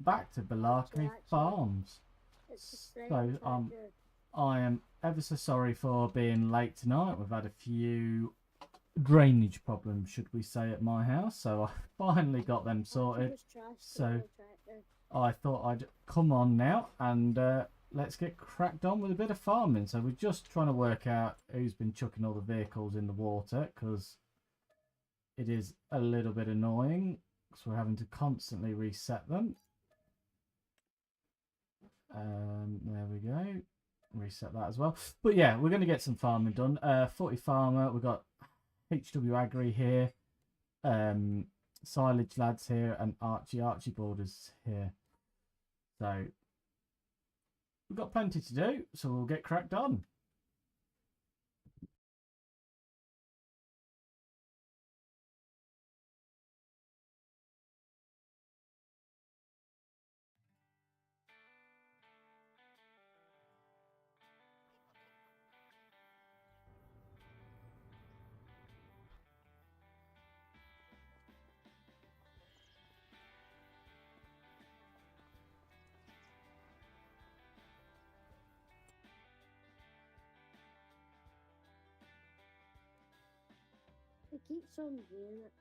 back to Pallegney Farms. So I am ever so sorry for being late tonight. We've had a few drainage problems, should we say, at my house, so I finally got them sorted. So I thought I'd come on now and let's get cracked on with a bit of farming. So we're just trying to work out who's been chucking all the vehicles in the water, because it is a little bit annoying because we're having to constantly reset them. There we go. Reset that as well. But yeah, we're going to get some farming done. 40 farmer. We've got HW Agri here. Silage lads here, and Archie Borders here. So we've got plenty to do, so we'll get cracked on. It keeps on doing it.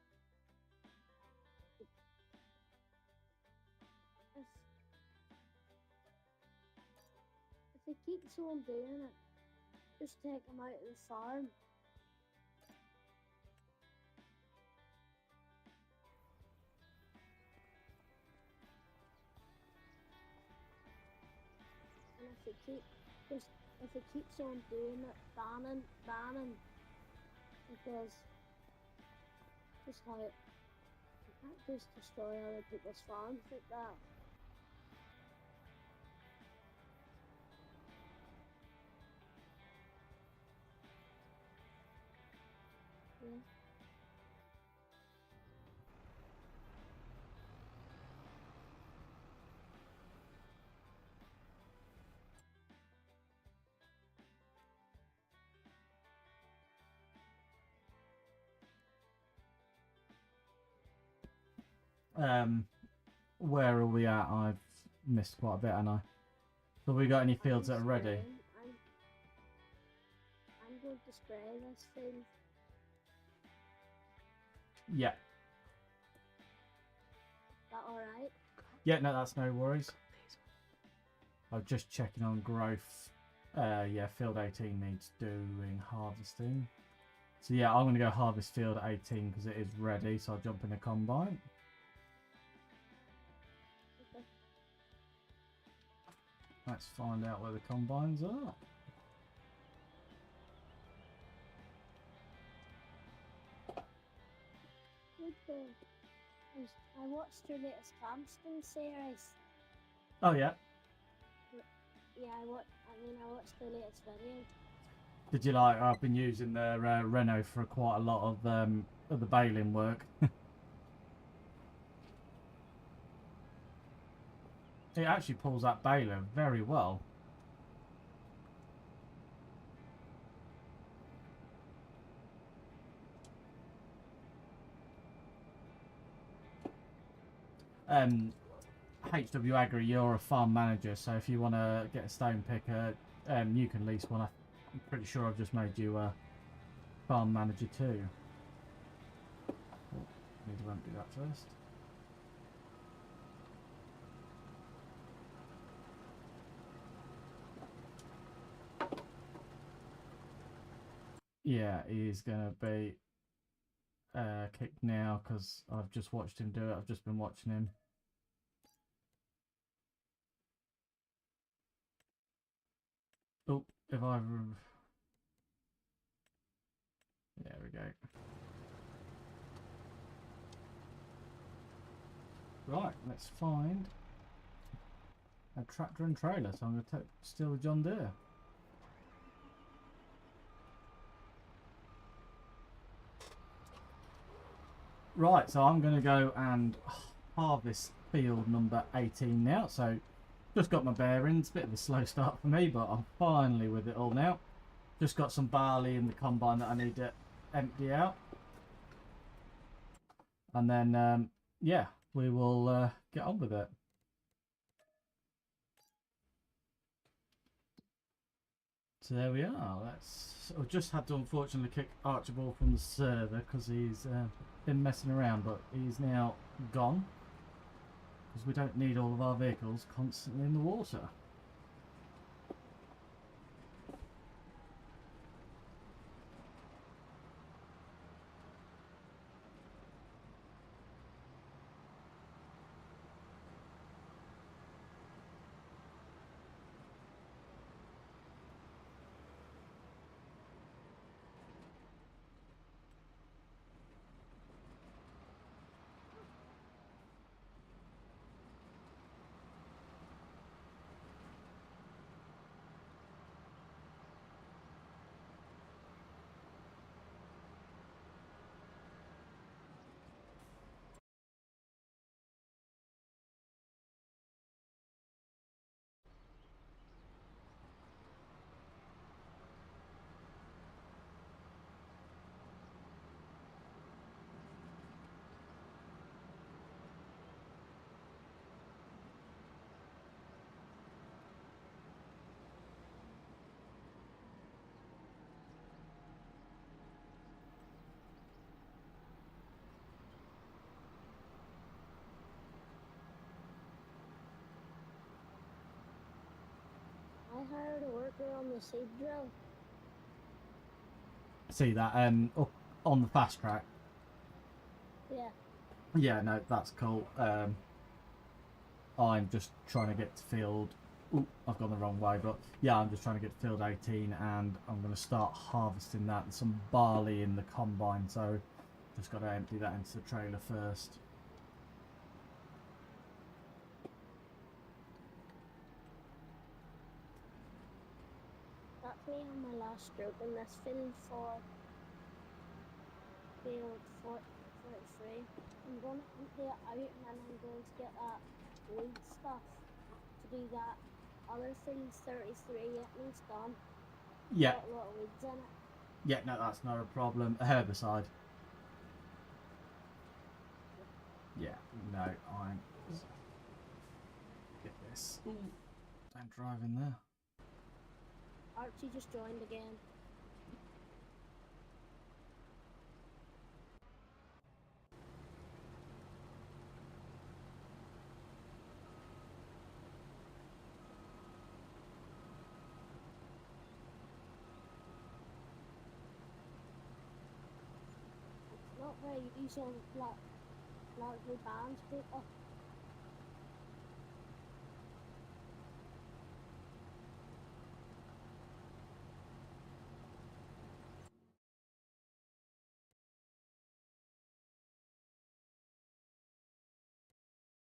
If it keeps on doing it, just take them out of the farm. And if it keeps on doing it, banning, because just how you can't just destroy other people's farms like that. Yeah. Where are we at? I've missed quite a bit, haven't I? Have we got any fields that are ready? I'm going to spray this field. Yeah. Is that alright? Yeah, no, that's no worries. I'm just checking on growth. Yeah, field 18 needs doing harvesting. So yeah, I'm going to go harvest field 18 because it is ready, so I'll jump in the combine. Okay. Let's find out where the combines are. I watched your latest Camston series. Oh yeah. Yeah, I watched the latest video. Did you like? I've been using the Renault for quite a lot of the baling work. It actually pulls that baler very well. HW Agri, you're a farm manager, so if you want to get a stone picker, you can lease one. I'm pretty sure I've just made you a farm manager too. Oh, need to empty that first. Yeah, he's gonna be kicked now because I've just watched him do it. I've just been watching him. Oh, if I... There we go. Right, let's find a tractor and trailer. So I'm going to steal the John Deere. Right, so I'm going to go and harvest field number 18 now. So just got my bearings, bit of a slow start for me, but I'm finally with it all now. Just got some barley in the combine that I need to empty out. And then, yeah, we will get on with it. So there we are. I've just had to unfortunately kick Archibald from the server because he's been messing around, but he's now gone because we don't need all of our vehicles constantly in the water. I hired a worker on the seed drill. See that up on the fast track. Yeah. Yeah, no, that's cool. I'm just trying to get to field. Ooh, I've gone the wrong way, but yeah, I'm just trying to get to field 18, and I'm going to start harvesting that and some barley in the combine. So just got to empty that into the trailer first. That's me on my last stroke in this field for field 43. I'm going to empty it out and then I'm going to get that weed stuff to do that other field 33. It needs done. Yeah. Got a lot of weeds in it. Yeah, no, that's not a problem. A herbicide. Yeah, no, I'm... Get this. Ooh, don't drive in there. Archie just joined again. It's not very easy on largely banned people.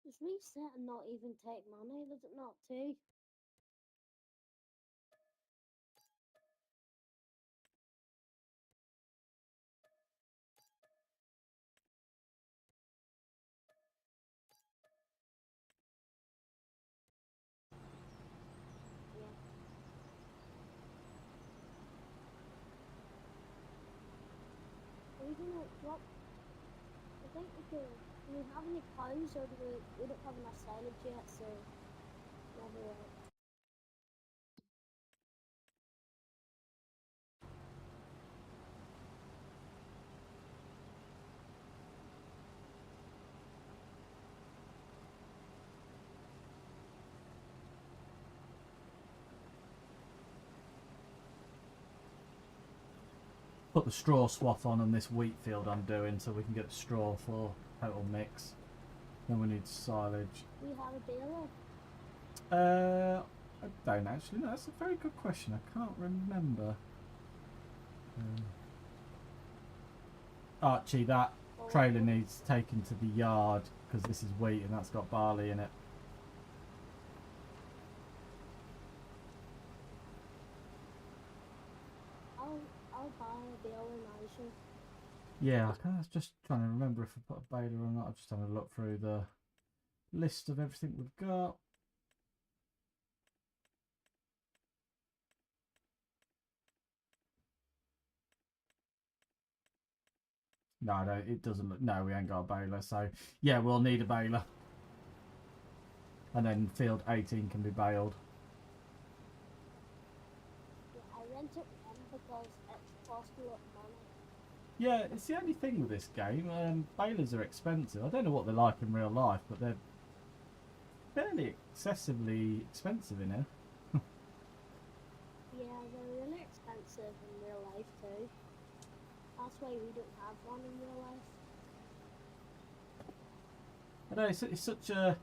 Does reset and not even take money? Does it not too? Yeah. We do not drop. I think we could. Do we have any cows or do we don't have enough silage yet, so never right. Put the straw swath on this wheat field I'm doing so we can get the straw for total mix. Then we need silage. Do you have a baler? I don't actually know. That's a very good question. I can't remember. Archie, that trailer needs taken to the yard because this is wheat and that's got barley in it. I'll buy a baler now, sure. Yeah, I was just trying to remember if I put a baler or not. I'm just having a look through the list of everything we've got. No, it doesn't look. No, we ain't got a baler. So yeah, we'll need a baler. And then field 18 can be baled. Yeah, I it one because it costs a lot of money. Yeah, it's the only thing with this game. Balers are expensive. I don't know what they're like in real life, but they're fairly excessively expensive in here. Yeah, they're really expensive in real life too. That's why we don't have one in real life. I know it's such a.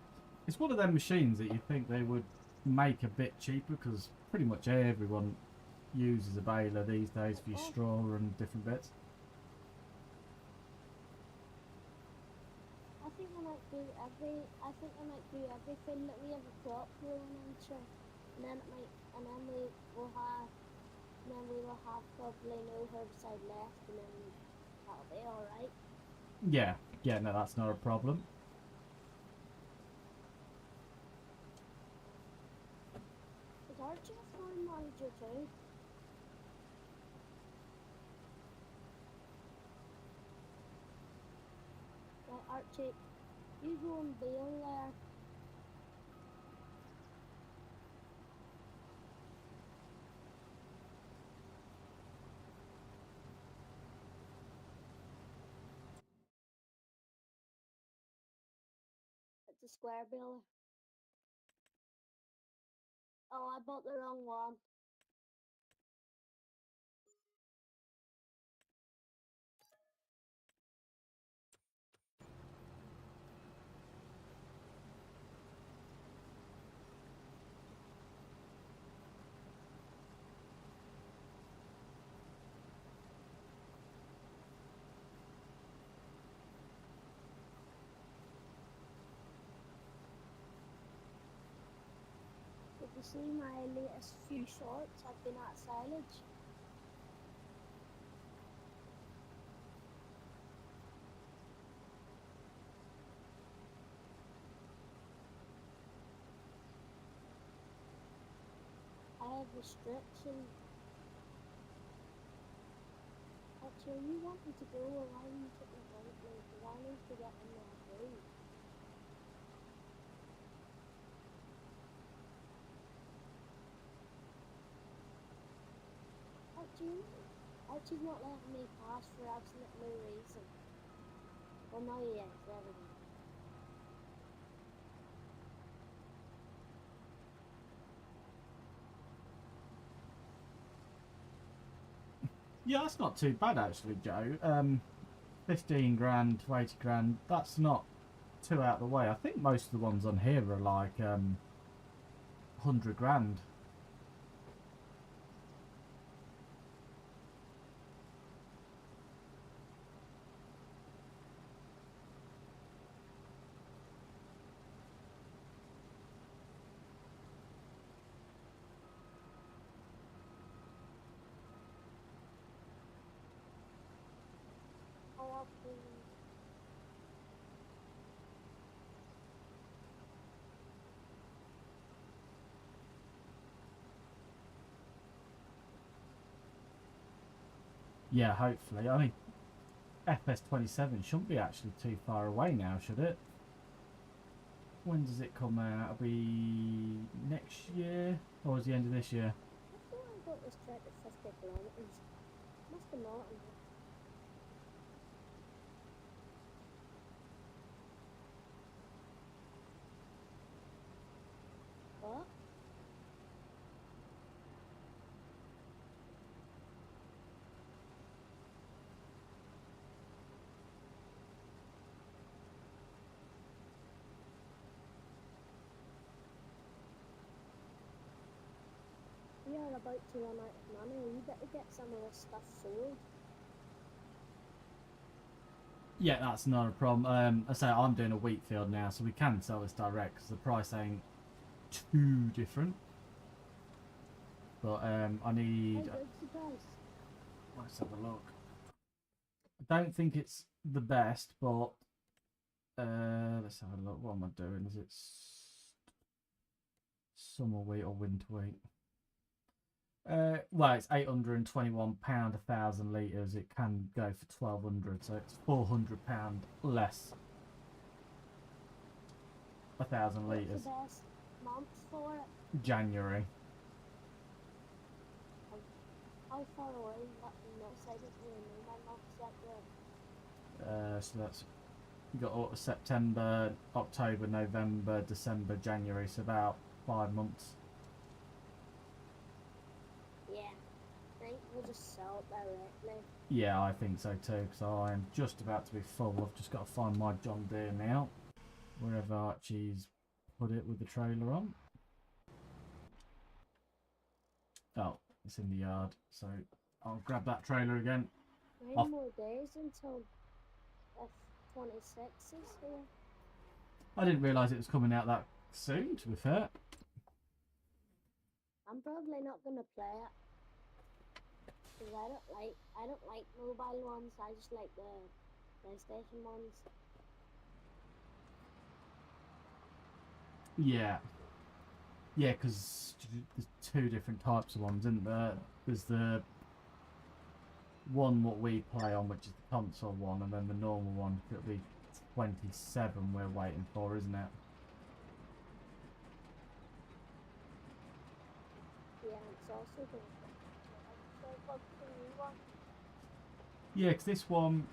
It's one of them machines that you think they would make a bit cheaper because pretty much everyone uses a baler these days for your straw and different bits. I think I might do everything that we have a crop growing into, and then we will have probably no herbicide left, and then that'll be all right. Yeah, no, that's not a problem. Is Archie a farm manager too? Right, Archie, you go and bail there. It's a square baler. Oh, I bought the wrong one. Did you see my latest few shorts? I've been at silage. I have restrictions. Actually, you want me to go around to invite me because I need to get in there too. Archie's not letting me pass for absolutely no reason. Well, now he is, there we go. Yeah, that's not too bad actually, Joe. 15 grand to 80 grand, that's not too out of the way. I think most of the ones on here are like 100 grand. Oh, please. Yeah, hopefully. I mean, FS27 shouldn't be actually too far away now, should it? When does it come out? It'll be next year? Or is the end of this year? I thought I got this track at 50 kilometers. Must be not. What? We are about to run out of money. We better get some of this stuff sold. Yeah, that's not a problem. I say I'm doing a wheat field now, so we can sell this direct because the price ain't too different. But I need. How good's the price? Let's have a look. I don't think it's the best, but let's have a look. What am I doing? Is it summer wheat or winter wheat? Well, it's £821 1,000 litres. It can go for 1,200, so it's £400 less. 1,000 litres. What's the best month for it? January. How far away is that from that side of the new man offset there? So that's, you got September, October, November, December, January, so about 5 months. Yeah. I think we'll just sell it directly. Yeah, I think so too, because I am just about to be full. I've just got to find my John Deere now, wherever Archie's put it with the trailer on. Oh, it's in the yard, so I'll grab that trailer again. 9 more days until F26 is here. I didn't realise it was coming out that soon, to be fair. I'm probably not gonna play it. Because I don't like mobile ones, I just like the PlayStation ones. Yeah. Yeah, because there's 2 different types of ones, isn't there? There's the one what we play on, which is the console one, and then the normal one, it'll be 27 we're waiting for, isn't it? Yeah, it's also gonna be the new one. Yeah, because this one,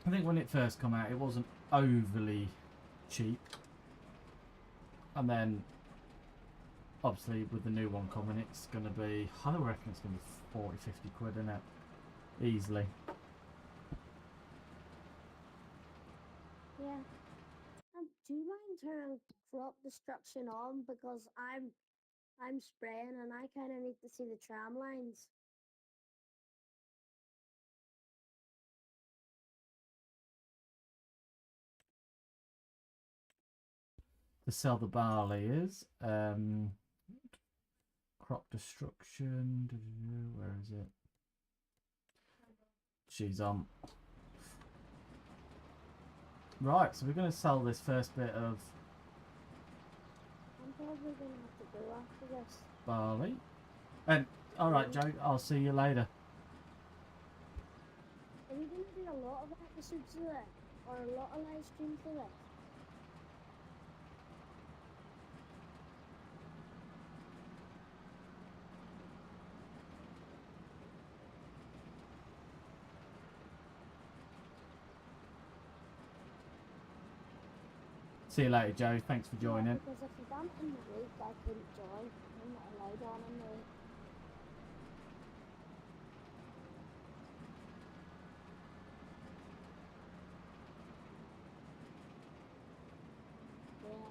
I think when it first came out, it wasn't overly cheap. And then, obviously, with the new one coming, it's going to be, I reckon it's going to be 40, 50 quid, isn't it? Easily. Yeah. Do you mind turning crop destruction on, because I'm spraying and I kind of need to see the tram lines. To sell the barley is crop destruction. Where is it? She's on. Right, so we're going to sell this first bit of I'm probably gonna have to go after this. barley. And alright, Joe, I'll see you later. Are we gonna do a lot of episodes of this? Or a lot of live streams of this? See you later, Joe. Thanks for joining. Yeah, because if you done it in the week, I couldn't join. I'm not allowed on in the week. Yeah.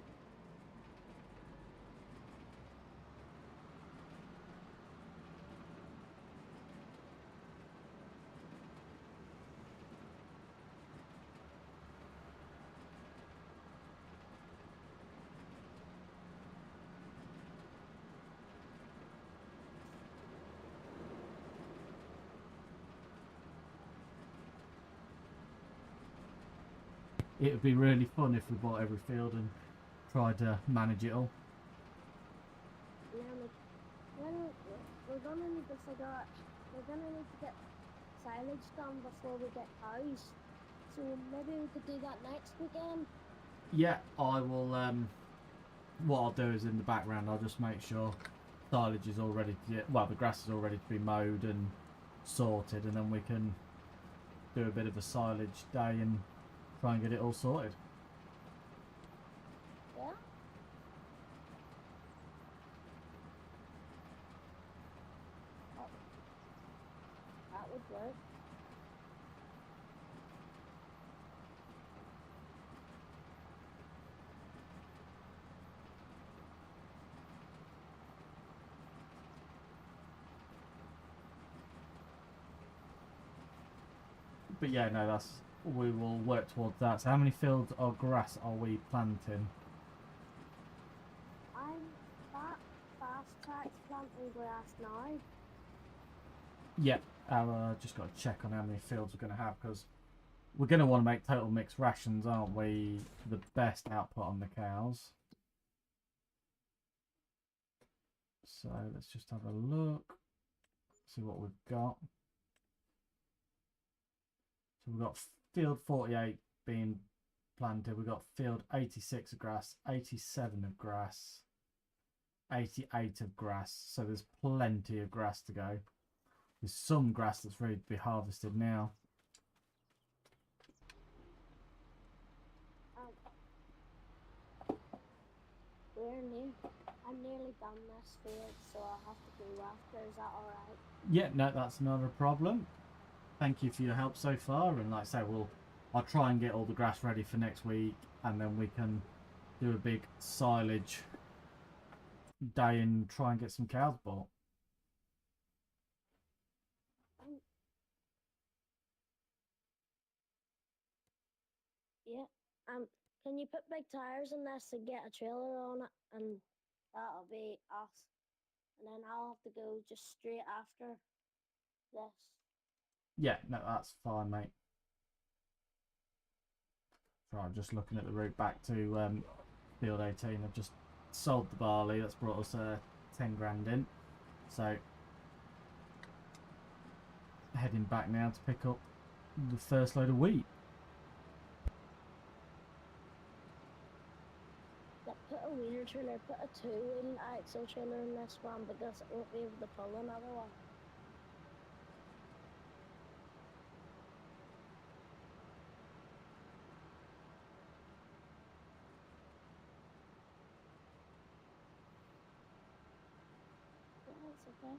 It would be really fun if we bought every field and tried to manage it all. Yeah, like, we're gonna need to figure out, we're gonna need to get silage done before we get cows. So maybe we could do that next weekend. Yeah, I will. What I'll do is in the background, I'll just make sure silage is all ready to get. Well, the grass is all ready to be mowed and sorted, and then we can do a bit of a silage day and try and get it all sorted. Yeah? That would work. But yeah, no, we will work towards that. So how many fields of grass are we planting? I'm fast tracked planting grass now. Yeah, I've just got to check on how many fields we're going to have, because we're going to want to make total mixed rations, aren't we? For the best output on the cows. So let's just have a look, see what we've got. So we've got field 48 being planted. We've got field 86 of grass, 87 of grass, 88 of grass. So there's plenty of grass to go. There's some grass that's ready to be harvested now. I'm nearly done this field, so I'll have to go after. Is that alright? Yeah, no, that's not a problem. Thank you for your help so far, and like I say, I'll try and get all the grass ready for next week, and then we can do a big silage day and try and get some cows bought. Yeah. Can you put big tires in this and get a trailer on it, and that'll be us. And then I'll have to go just straight after this. Yeah, no, that's fine, mate. So I'm just looking at the route back to field 18. I've just sold the barley. That's brought us 10 grand in. So heading back now to pick up the first load of wheat. Put a wheeler trailer, put a 2-wheel axle trailer in this one because it won't be able to pull another one. Yeah, that's okay.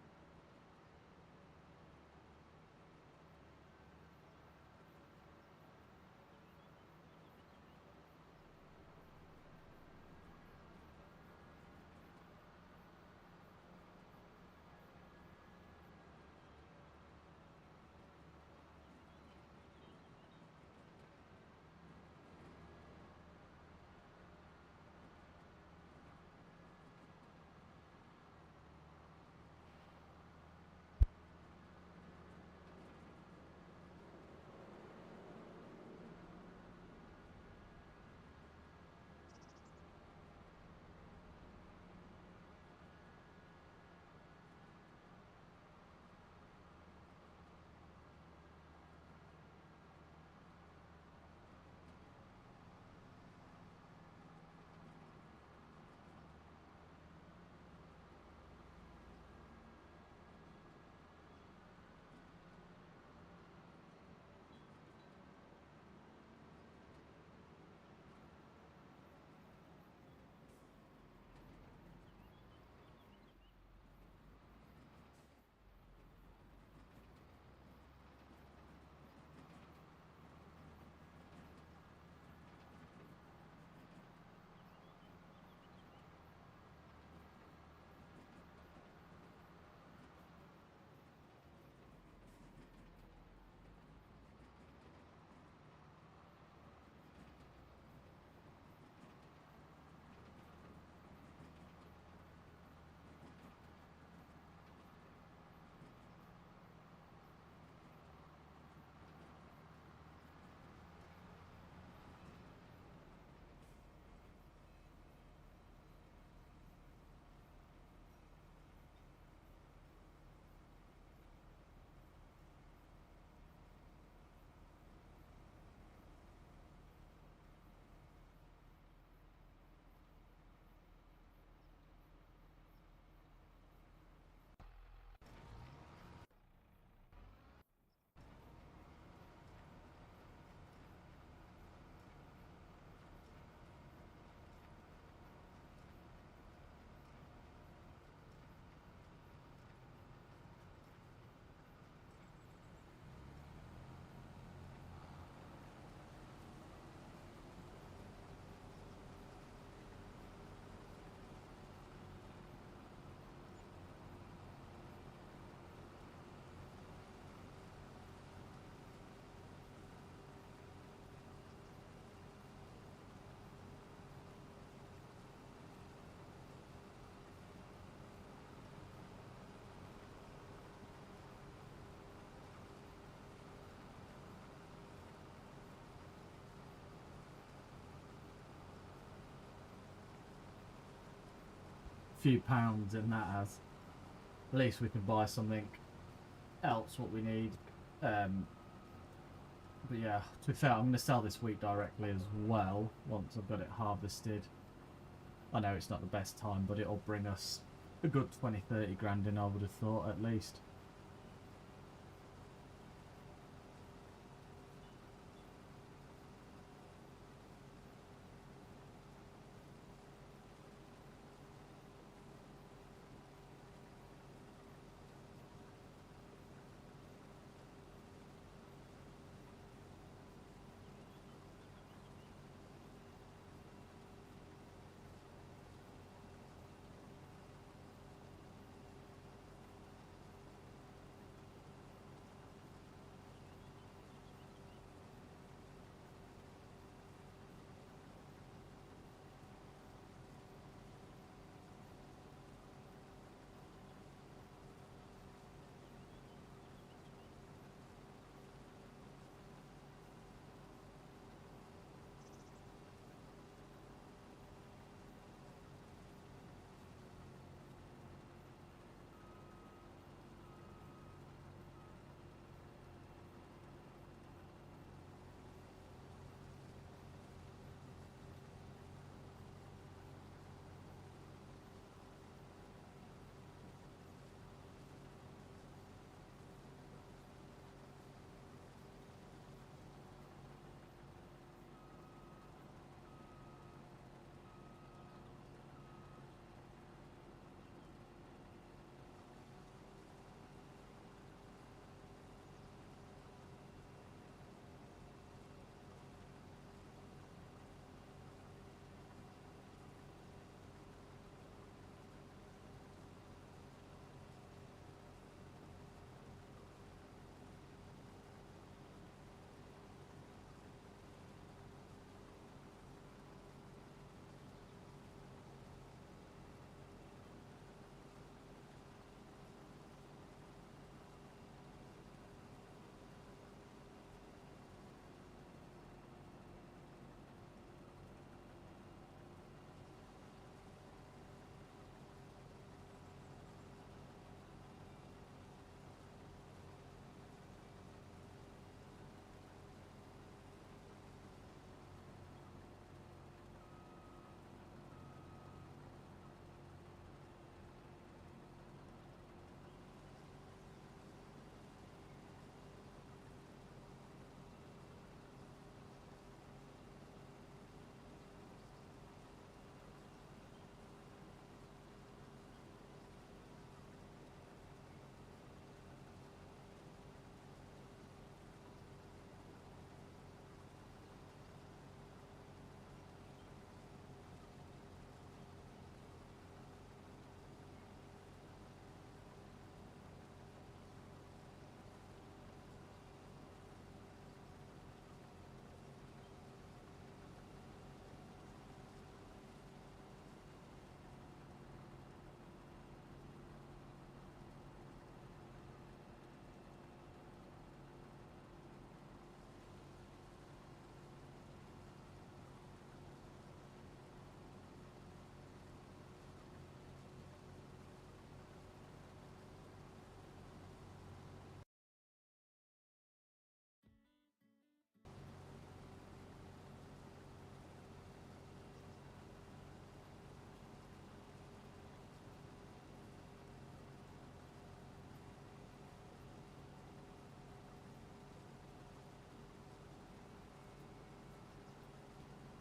Few pounds in that as. At least we can buy something else what we need. But yeah, to be fair, I'm going to sell this wheat directly as well once I've got it harvested. I know it's not the best time, but it'll bring us a good 20-30 grand in, I would have thought, at least.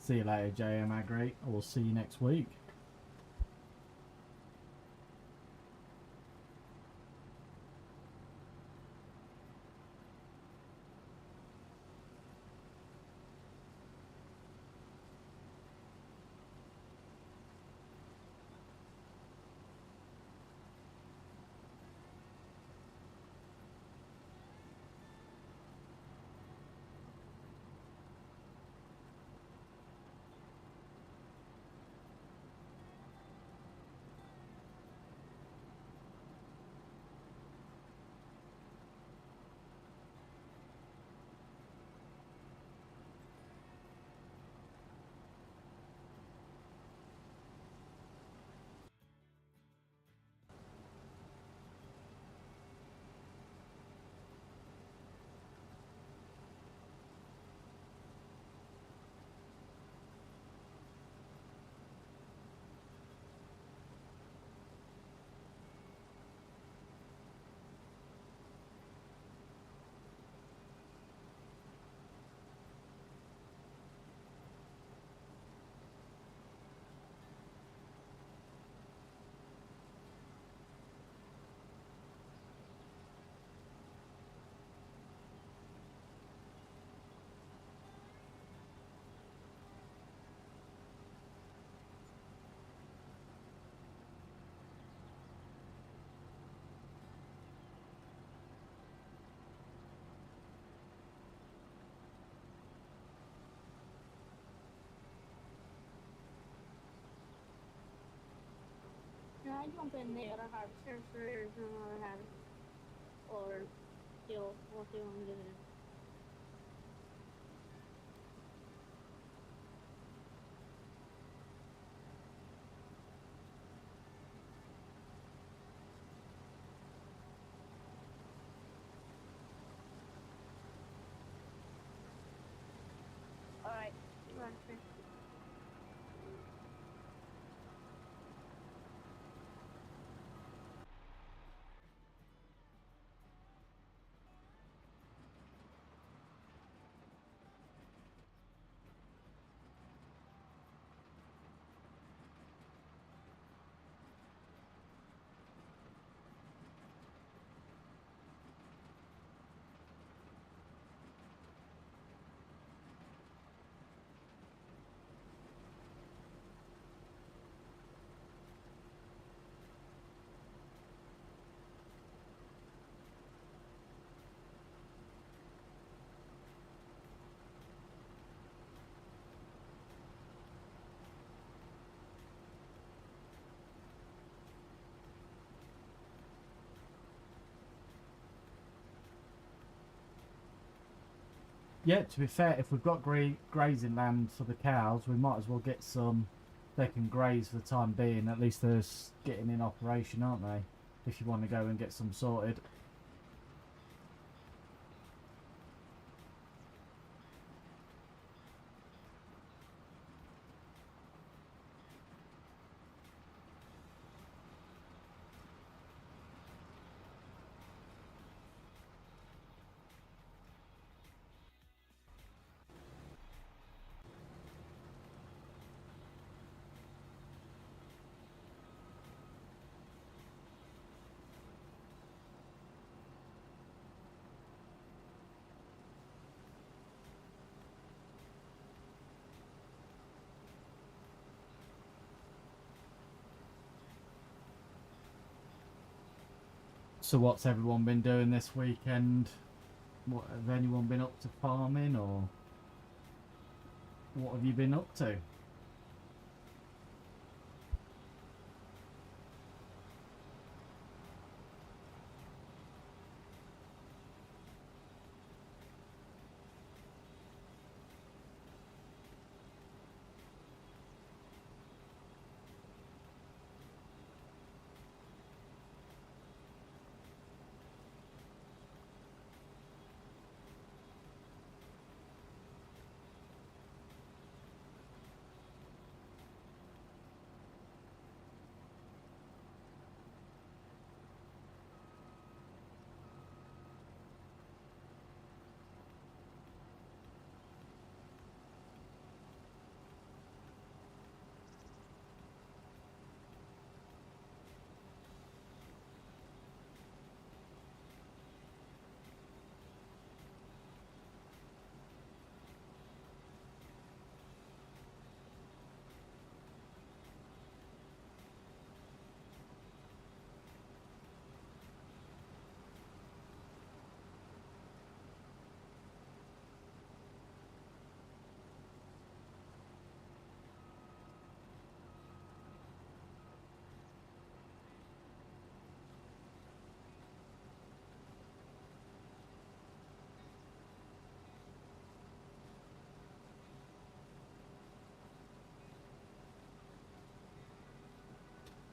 See you later, JM Agri. I will see you next week. Can I jump in there? I have surfers and I have, or still, what do you want to do? Alright, run free. Yeah, to be fair, if we've got grazing land for the cows, we might as well get some. They can graze for the time being. At least they're getting in operation, aren't they? If you want to go and get some sorted. So what's everyone been doing this weekend? What have anyone been up to farming, or what have you been up to?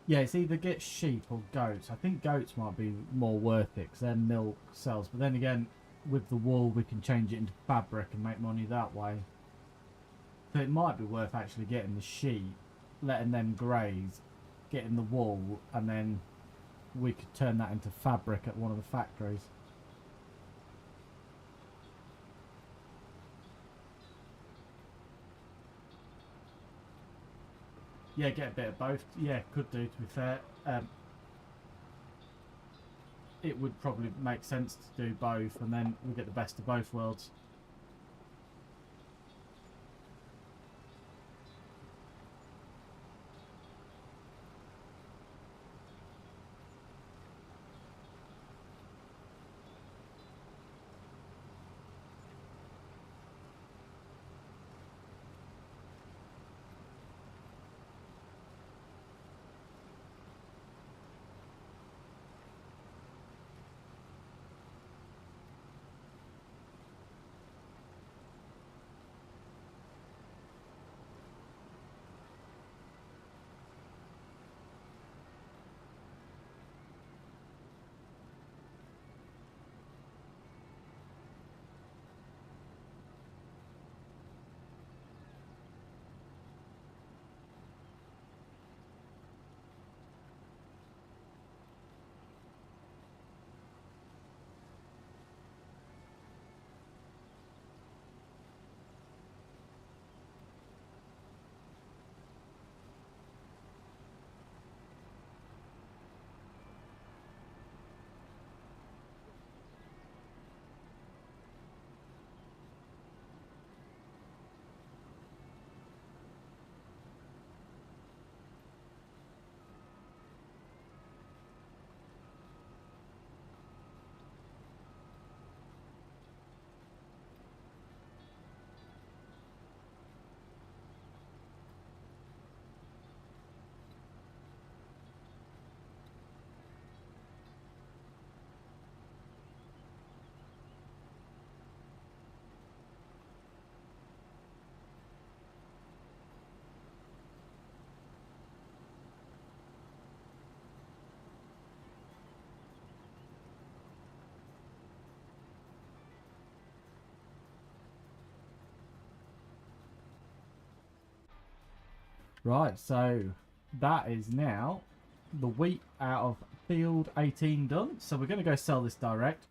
Yeah, it's either get sheep or goats. I think goats might be more worth it because their milk sells. But then again, with the wool, we can change it into fabric and make money that way. So it might be worth actually getting the sheep, letting them graze, getting the wool, and then we could turn that into fabric at one of the factories. Yeah, get a bit of both. Yeah, could do, to be fair. It would probably make sense to do both, and then we get the best of both worlds. Right, so that is now the wheat out of field 18 done. So we're going to go sell this direct.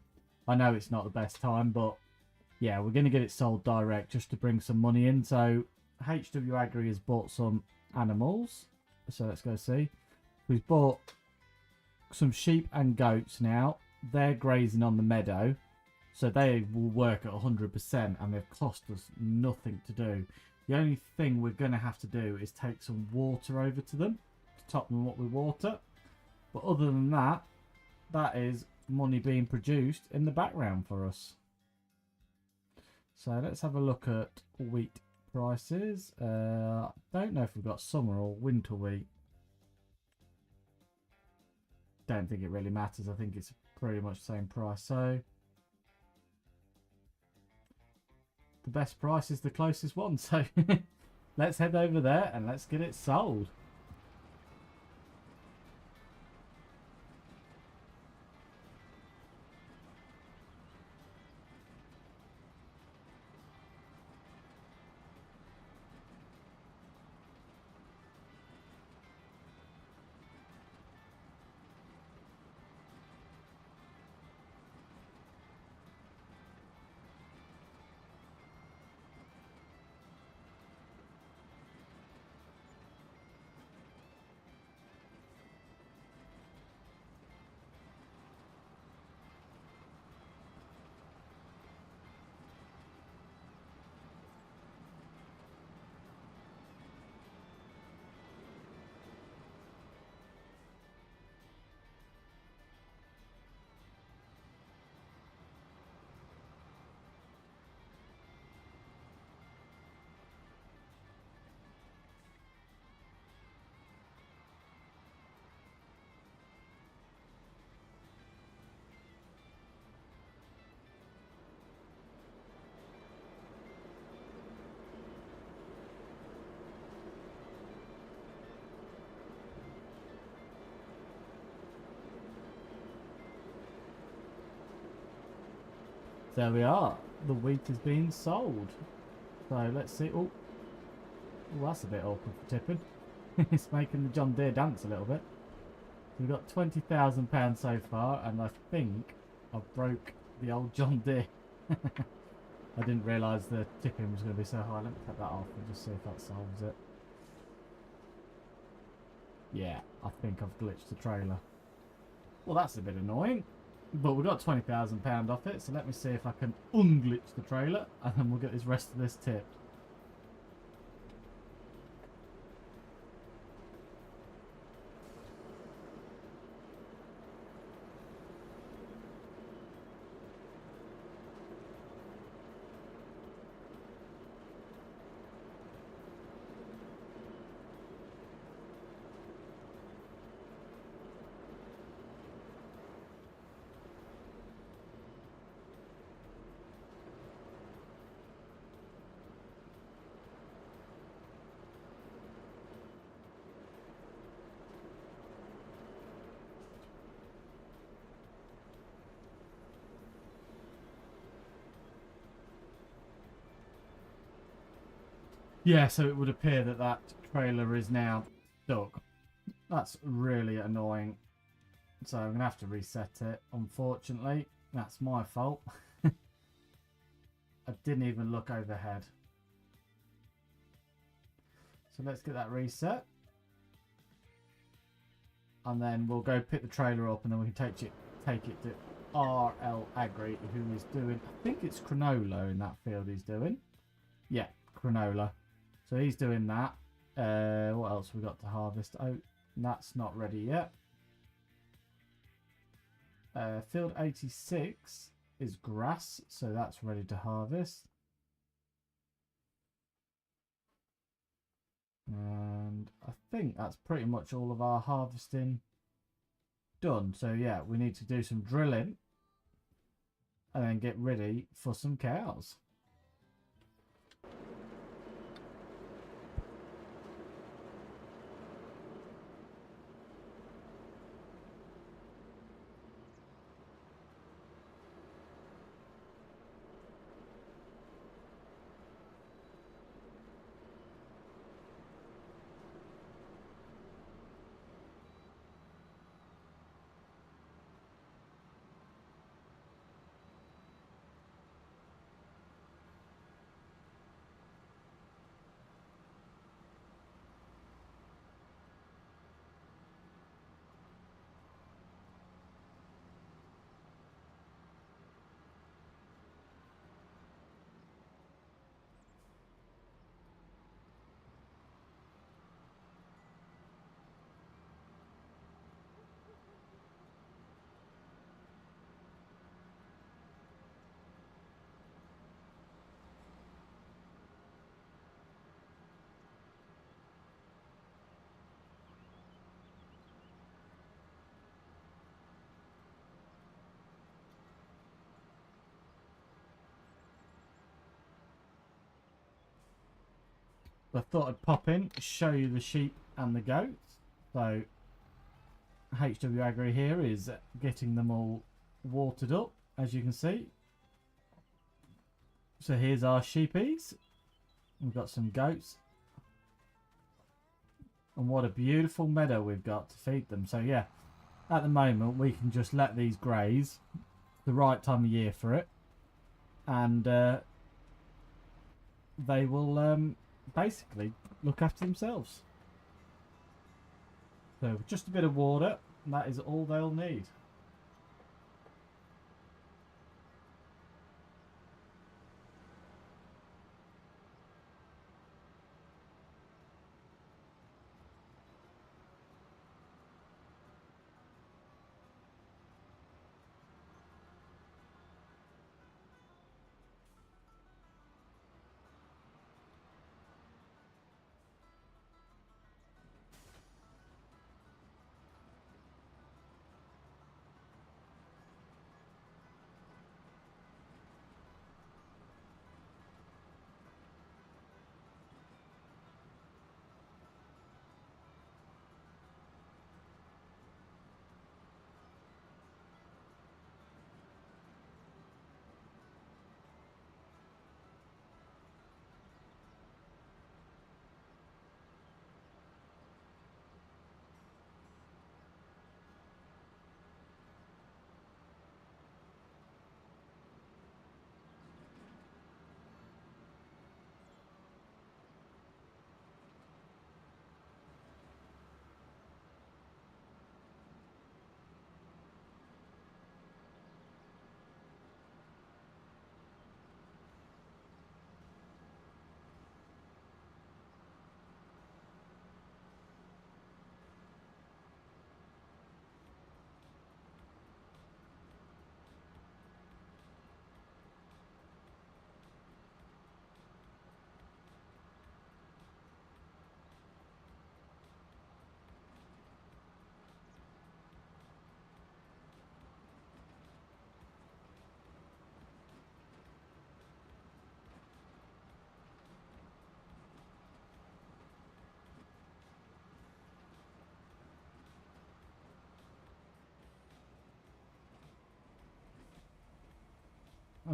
I know it's not the best time, but yeah, we're going to get it sold direct just to bring some money in. So HW Agri has bought some animals. So let's go see. We've bought some sheep and goats now. They're grazing on the meadow. So they will work at 100% and they've cost us nothing to do. The only thing we're going to have to do is take some water over to them to top them up with water. But other than that, that is money being produced in the background for us. So let's have a look at wheat prices. I don't know if we've got summer or winter wheat. Don't think it really matters. I think it's pretty much the same price. So the best price is the closest one, so let's head over there and let's get it sold. There we are. The wheat is being sold. So let's see. Oh, that's a bit awkward for tipping. It's making the John Deere dance a little bit. So we've got £20,000 so far, and I think I've broke the old John Deere. I didn't realise the tipping was going to be so high. Let me cut that off and just see if that solves it. Yeah, I think I've glitched the trailer. Well, that's a bit annoying. But we've got £20,000 off it, so let me see if I can unglitch the trailer, and then we'll get this rest of this tipped. Yeah, so it would appear that that trailer is now stuck. That's really annoying. So I'm going to have to reset it, unfortunately. That's my fault. I didn't even look overhead. So let's get that reset. And then we'll go pick the trailer up, and then we can take it to RL Agri, who is doing, I think it's canola in that field he's doing. Yeah, canola. So he's doing that. What else we got to harvest? Oh, that's not ready yet. Field 86 is grass, so that's ready to harvest. And I think that's pretty much all of our harvesting done. So yeah, we need to do some drilling and then get ready for some cows. I thought I'd pop in, show you the sheep and the goats. So HW Agri here is getting them all watered up, as you can see. So here's our sheepies. We've got some goats. And what a beautiful meadow we've got to feed them. So yeah, at the moment we can just let these graze. The right time of year for it. And they will basically look after themselves. So just a bit of water, and that is all they'll need.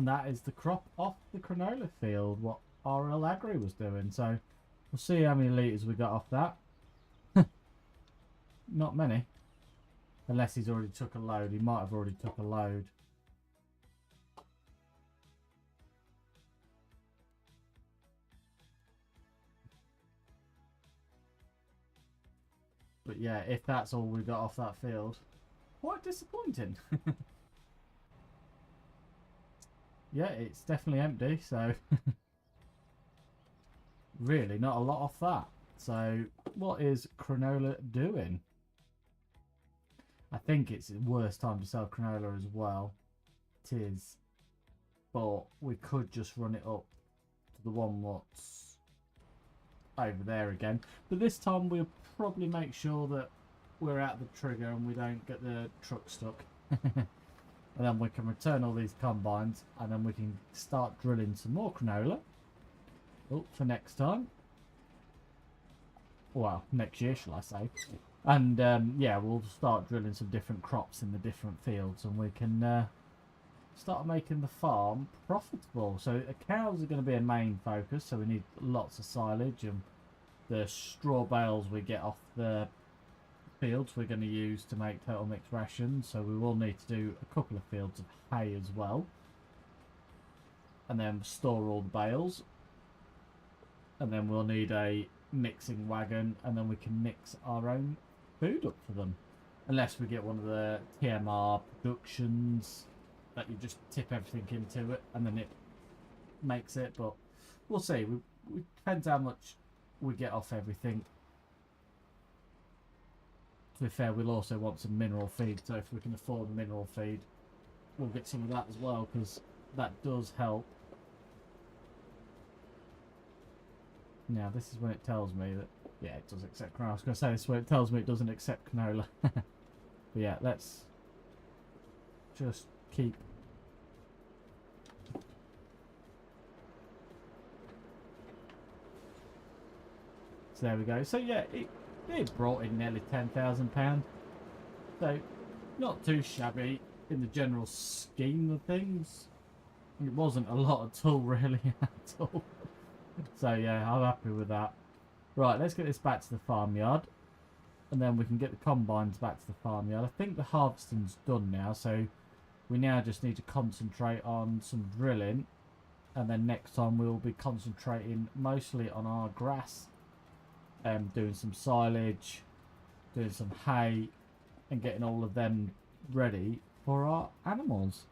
And that is the crop off the canola field, what RL Agri was doing. So we'll see how many litres we got off that. Not many. Unless he's already took a load. He might have already took a load. But yeah, if that's all we got off that field, quite disappointing. Yeah, it's definitely empty, so really not a lot off that. So what is canola doing? I think it's the worst time to sell canola as well. It is. But we could just run it up to the one that's over there again. But this time we'll probably make sure that we're at the trigger and we don't get the truck stuck. And then we can return all these combines and then we can start drilling some more canola. Oh, for next time. Well, next year, shall I say. And yeah, we'll start drilling some different crops in the different fields and we can start making the farm profitable. So cows are going to be a main focus, so we need lots of silage, and the straw bales we get off the fields we're going to use to make total mix rations, so we will need to do a couple of fields of hay as well, and then store all the bales, and then we'll need a mixing wagon, and then we can mix our own food up for them, unless we get one of the TMR productions that you just tip everything into it and then it makes it. But we'll see. We depends how much we get off everything. To be fair, we'll also want some mineral feed, so if we can afford mineral feed, we'll get some of that as well, because that does help. Now, this is when it tells me that, yeah, it does accept canola. I was going to say this is when it tells me it doesn't accept canola. But yeah, let's just keep. So there we go. So yeah, it brought in nearly £10,000. So not too shabby in the general scheme of things. It wasn't a lot at all, really, at all. So yeah, I'm happy with that. Right, let's get this back to the farmyard, and then we can get the combines back to the farmyard. I think the harvesting's done now, so we now just need to concentrate on some drilling, and then next time we'll be concentrating mostly on our grass, doing some silage, doing some hay, and getting all of them ready for our animals.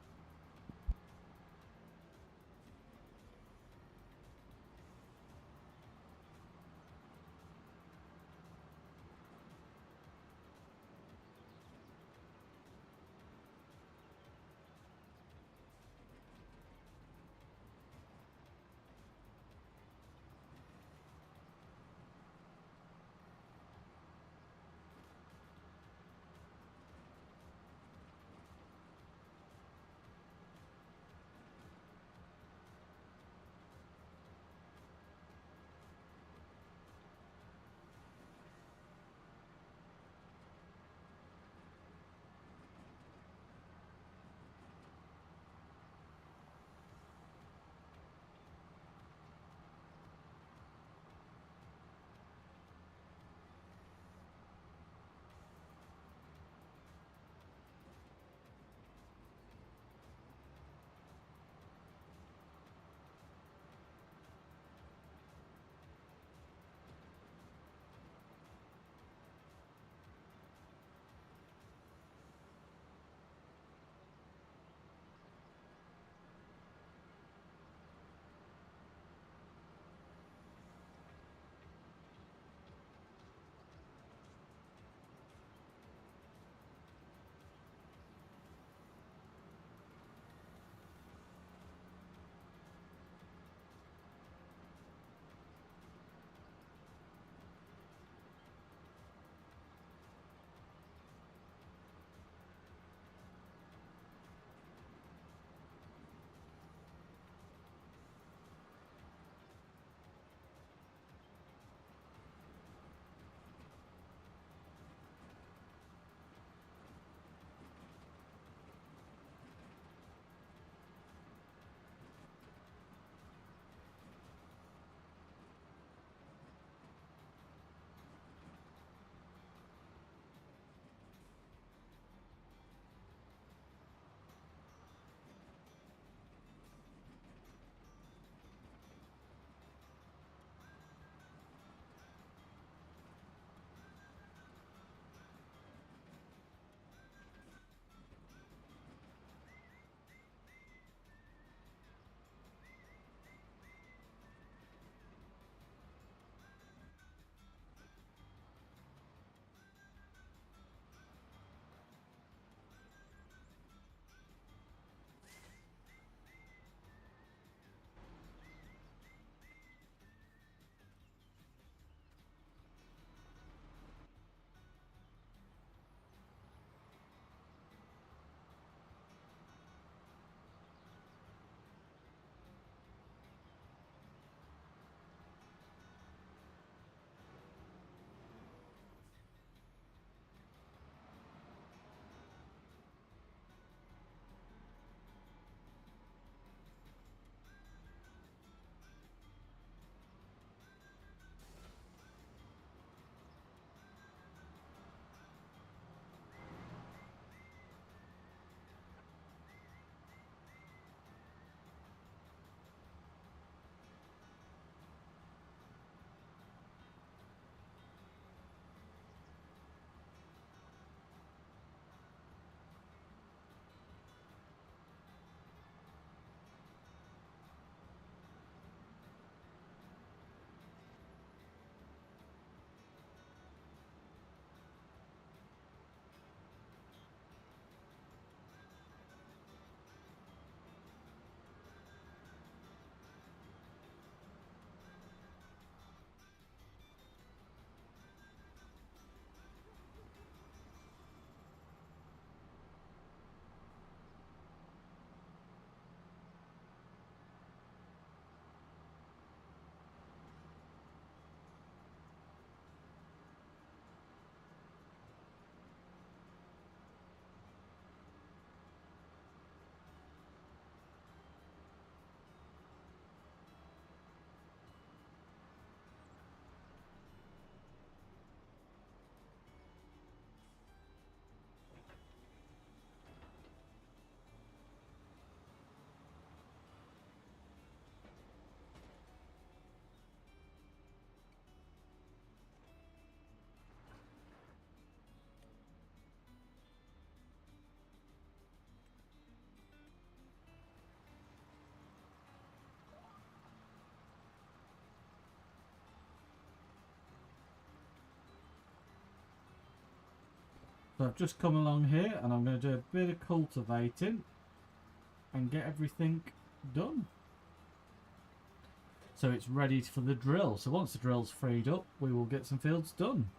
So I've just come along here and I'm going to do a bit of cultivating and get everything done. So it's ready for the drill. So once the drill's freed up, we will get some fields done.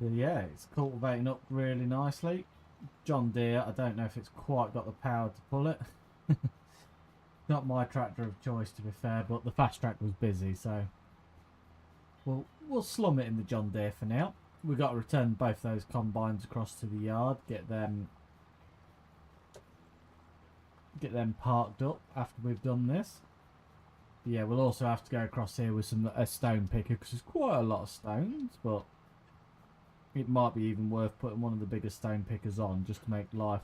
But yeah, it's cultivating up really nicely. John Deere, I don't know if it's quite got the power to pull it. Not my tractor of choice, to be fair, but the fast track was busy, so we'll slum it in the John Deere for now. We've got to return both those combines across to the yard, get them parked up after we've done this. But yeah, we'll also have to go across here with a stone picker because there's quite a lot of stones, but it might be even worth putting one of the bigger stone pickers on just to make life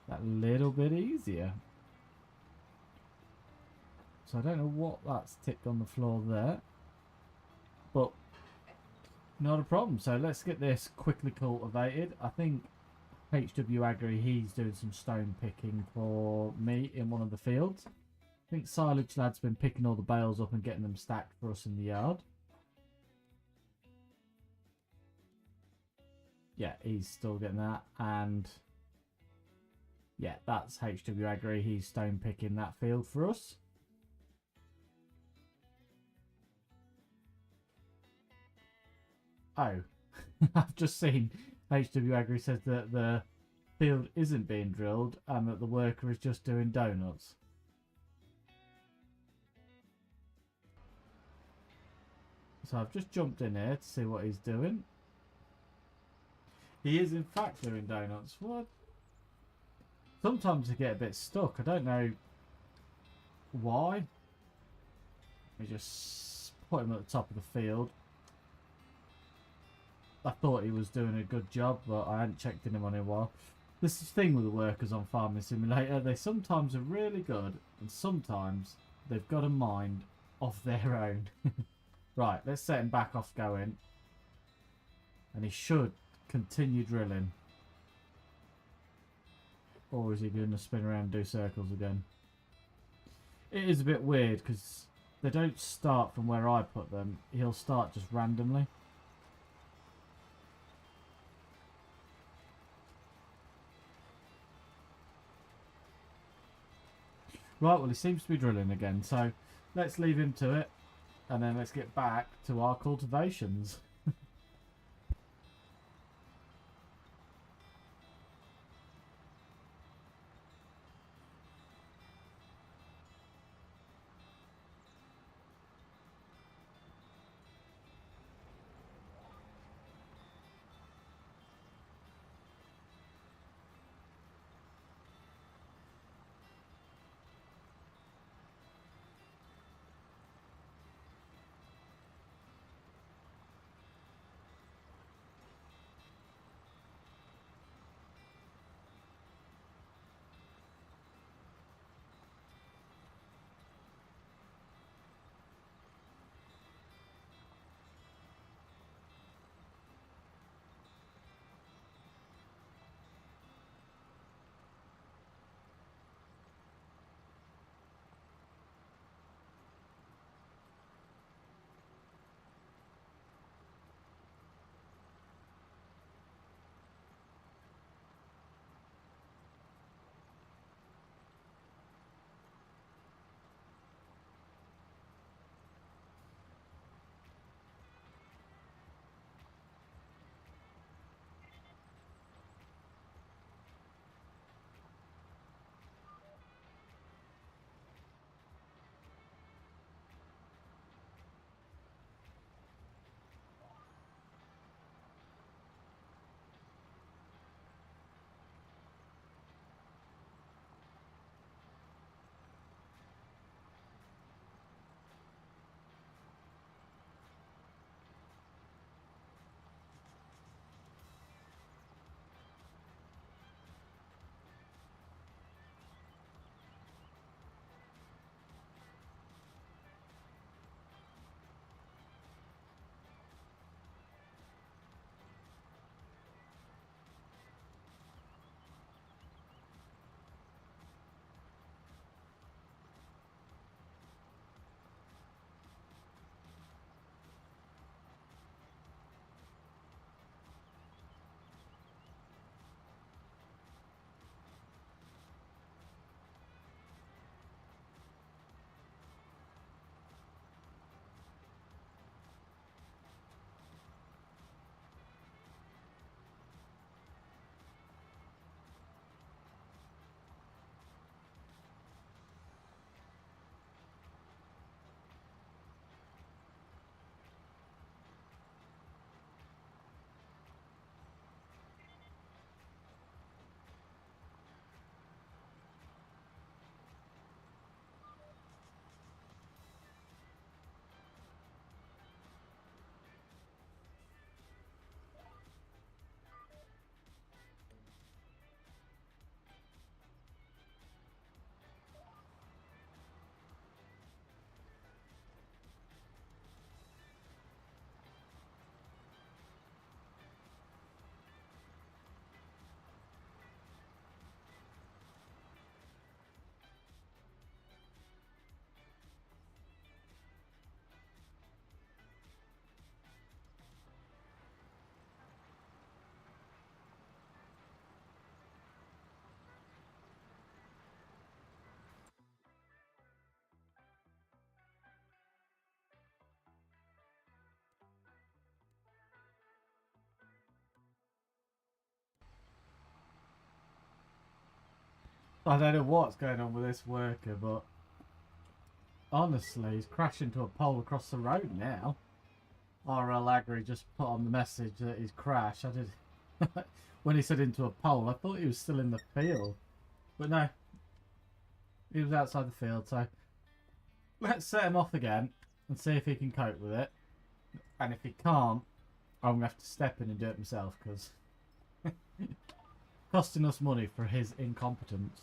that little bit easier. So I don't know what that's tipped on the floor there, but not a problem. So let's get this quickly cultivated. I think HW Agri, he's doing some stone picking for me in one of the fields. I think Silage Lad's been picking all the bales up and getting them stacked for us in the yard. Yeah, he's still getting that. And yeah, that's HW Agri. He's stone picking that field for us. Oh, I've just seen HW Agri says that the field isn't being drilled and that the worker is just doing donuts. So I've just jumped in here to see what he's doing. He is in fact doing donuts. What? Sometimes they get a bit stuck. I don't know why. Let me just put him at the top of the field. I thought he was doing a good job, but I hadn't checked in him on a while. This is the thing with the workers on Farming Simulator. They sometimes are really good, and sometimes they've got a mind of their own. Right, let's set him back off going. And he should continue drilling. Or is he going to spin around and do circles again? It is a bit weird because they don't start from where I put them. He'll start just randomly. Right, well he seems to be drilling again. So let's leave him to it. And then let's get back to our cultivations. I don't know what's going on with this worker, but honestly, he's crashed into a pole across the road now. RL Agri just put on the message that he's crashed. I did when he said into a pole, I thought he was still in the field, but no, he was outside the field. So let's set him off again and see if he can cope with it. And if he can't, I'm gonna have to step in and do it myself because costing us money for his incompetence.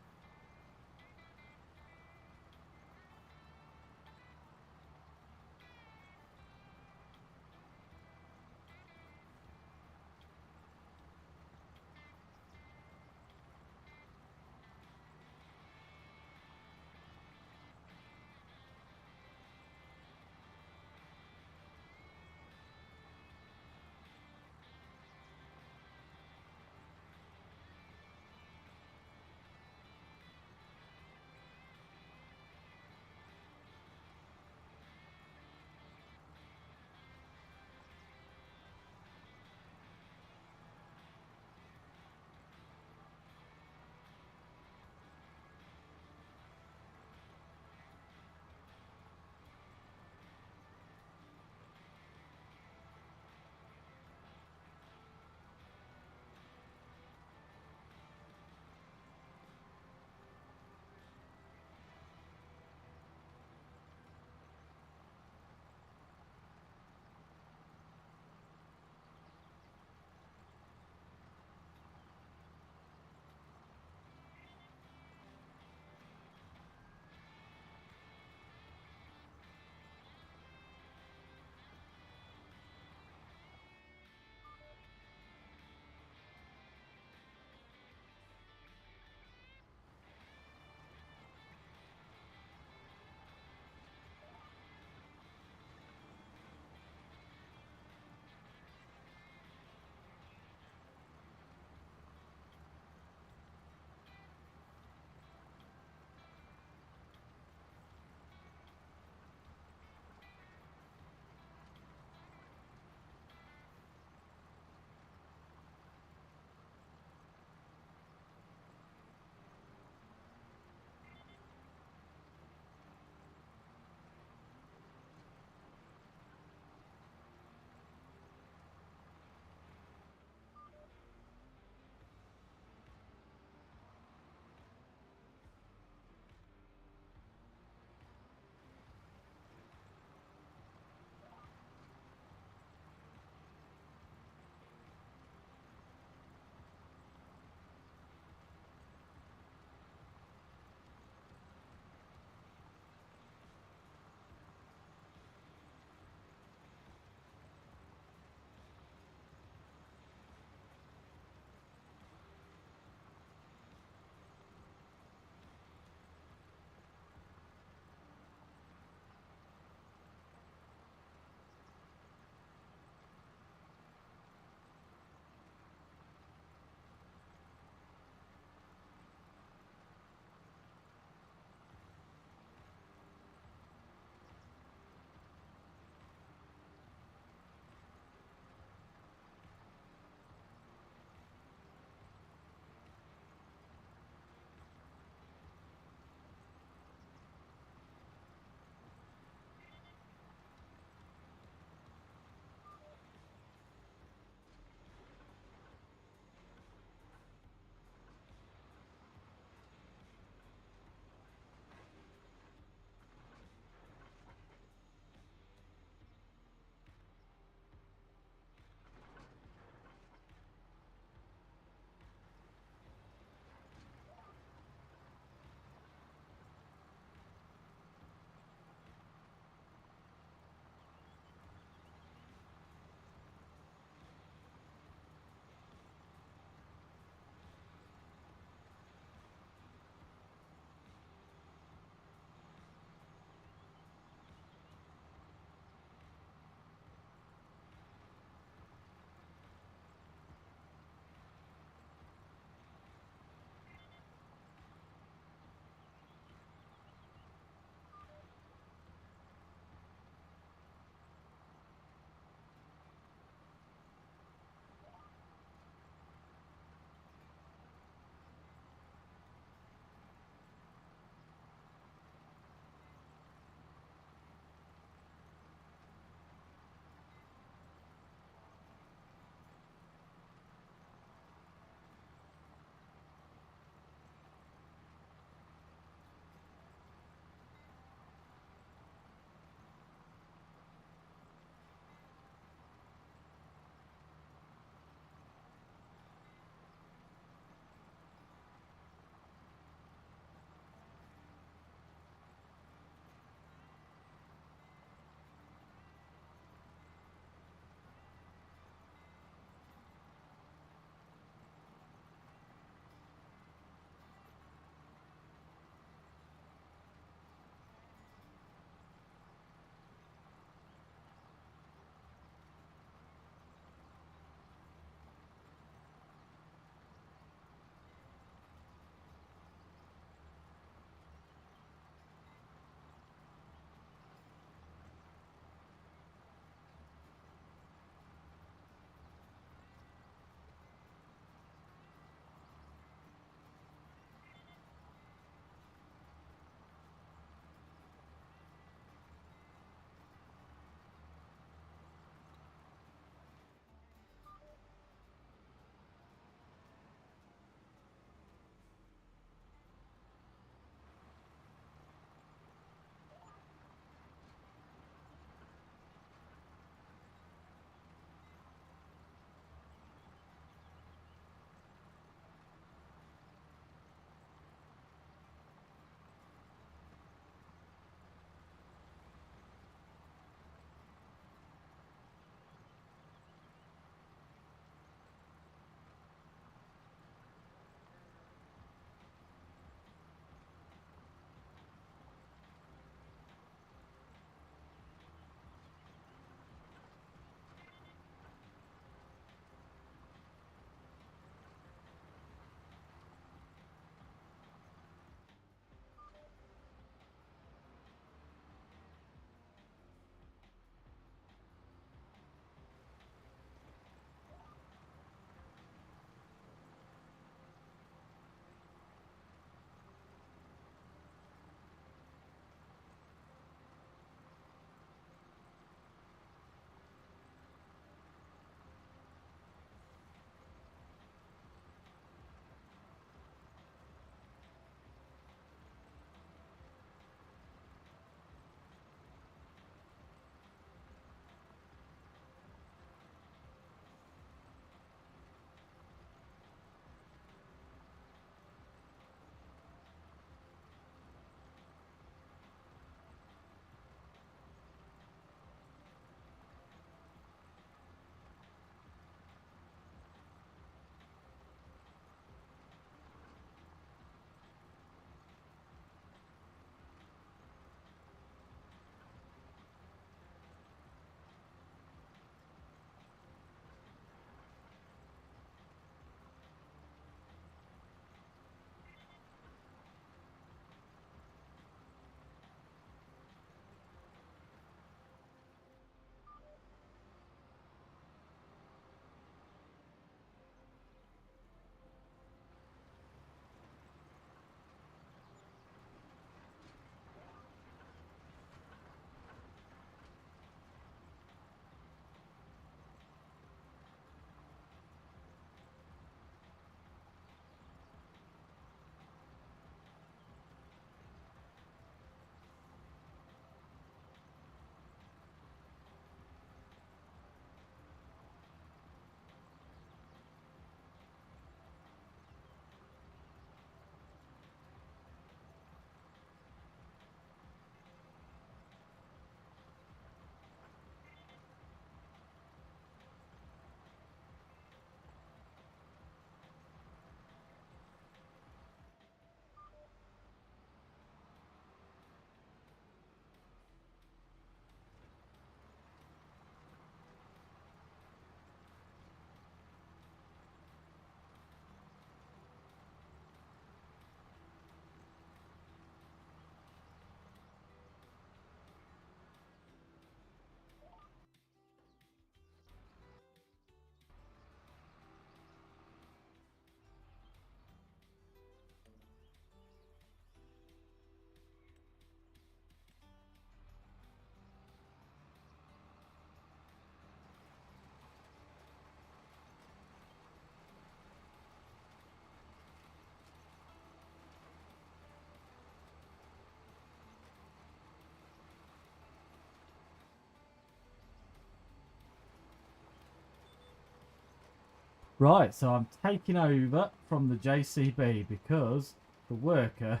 Right, so I'm taking over from the JCB because the worker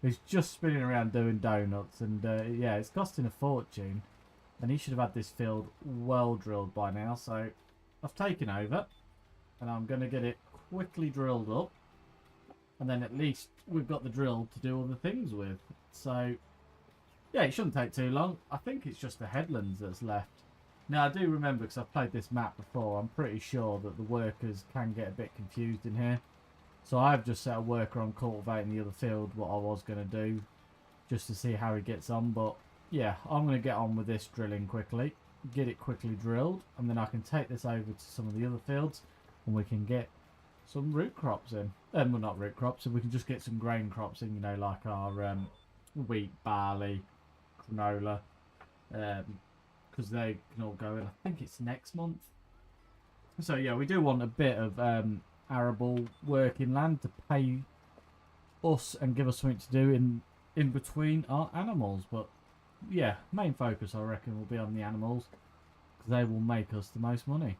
is just spinning around doing donuts, and yeah, it's costing a fortune, and he should have had this field well drilled by now. So I've taken over, and I'm going to get it quickly drilled up, and then at least we've got the drill to do other things with. So yeah, it shouldn't take too long. I think it's just the headlands that's left. Now, I do remember, because I've played this map before, I'm pretty sure that the workers can get a bit confused in here. So I've just set a worker on cultivating the other field, what I was going to do, just to see how he gets on. But yeah, I'm going to get on with this drilling quickly, get it quickly drilled, and then I can take this over to some of the other fields, and we can get some root crops in. Well, not root crops, so we can just get some grain crops in, you know, like our wheat, barley, canola, because they can all go in. I think it's next month. So yeah, we do want a bit of arable working land to pay us and give us something to do in between our animals. But yeah, main focus I reckon will be on the animals, because they will make us the most money.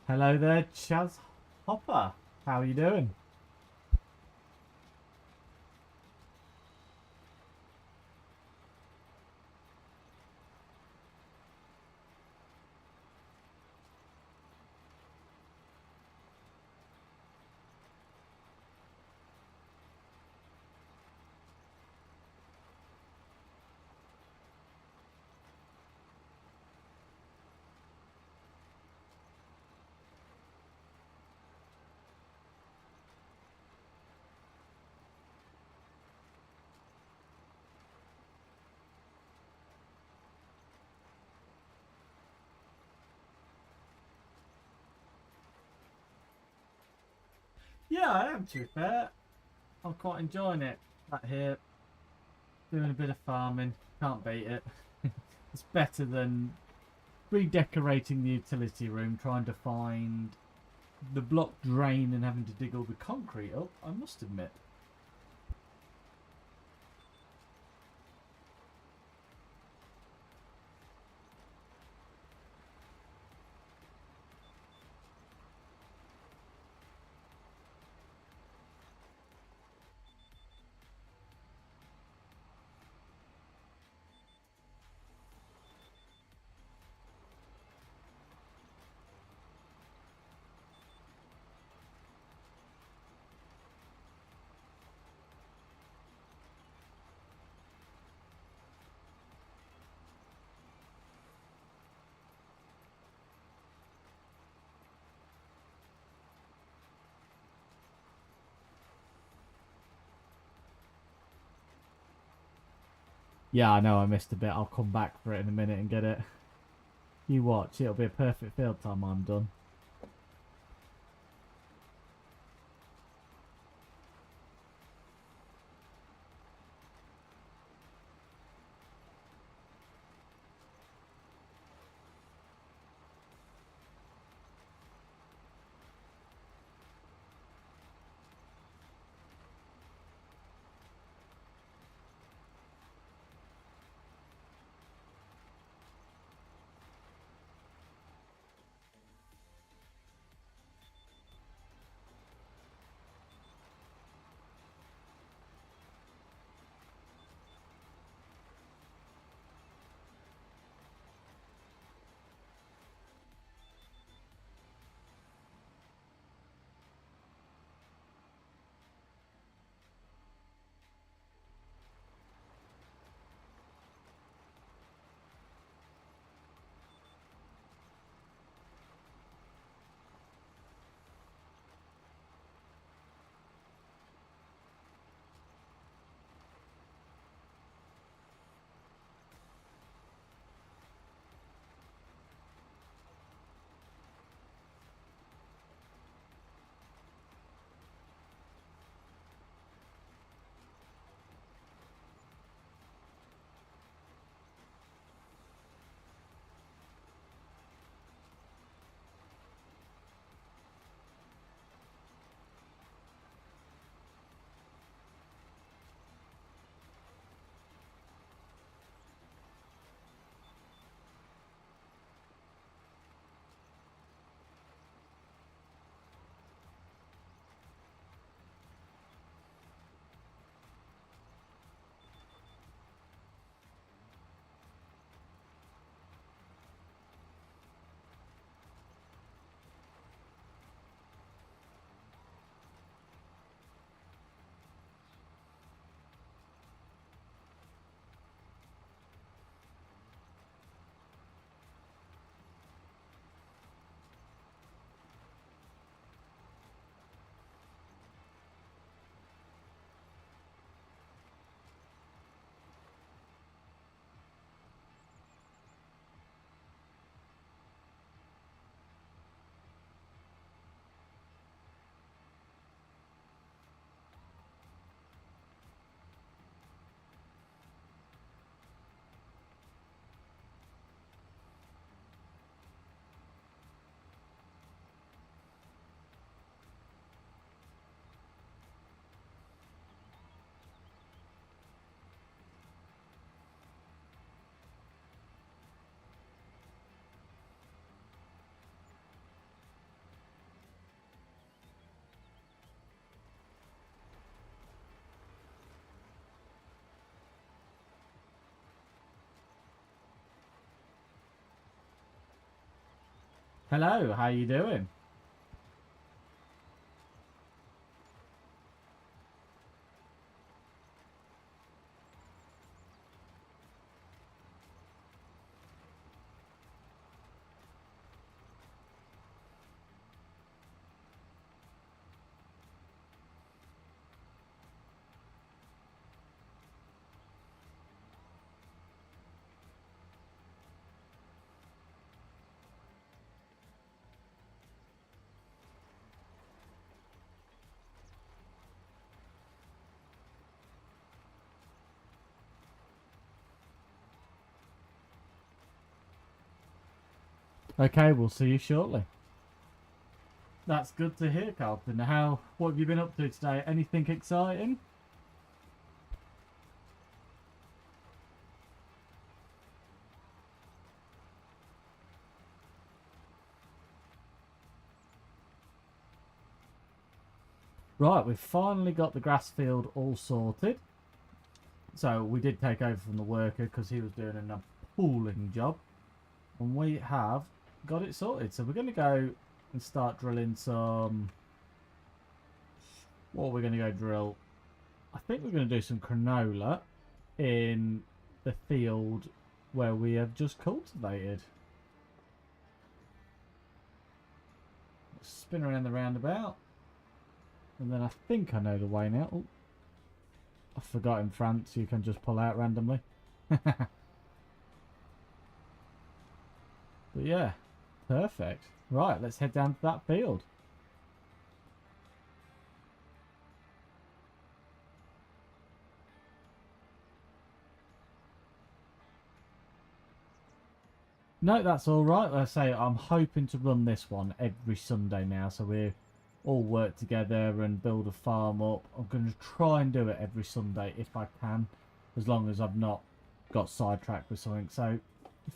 Hello there, Chaz Hopper. How are you doing? Yeah, I am, to be fair. I'm quite enjoying it. Out here, doing a bit of farming. Can't beat it. It's better than redecorating the utility room, trying to find the block drain and having to dig all the concrete up, I must admit. Yeah, I know I missed a bit. I'll come back for it in a minute and get it. You watch, it'll be a perfect field time I'm done. Hello, how you doing? Okay, we'll see you shortly. That's good to hear, Carlton. What have you been up to today? Anything exciting? Right, we've finally got the grass field all sorted. So we did take over from the worker because he was doing an appalling job. And we have got it sorted. So we're going to go and start drilling some... What are we going to go drill? I think we're going to do some canola in the field where we have just cultivated. Spin around the roundabout. And then I think I know the way now. Oh, I forgot in France you can just pull out randomly. But yeah, perfect. Right, let's head down to that field. No, that's all right. Like I say, I'm hoping to run this one every Sunday now, so we all work together and build a farm up. I'm going to try and do it every Sunday if I can, as long as I've not got sidetracked with something. So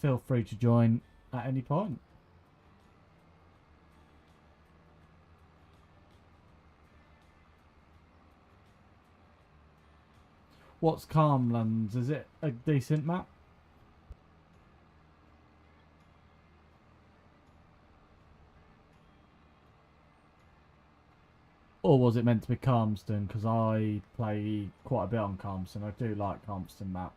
feel free to join at any point. What's Calmlands? Is it a decent map? Or was it meant to be Calmston? Because I play quite a bit on Calmston. I do like Calmston map.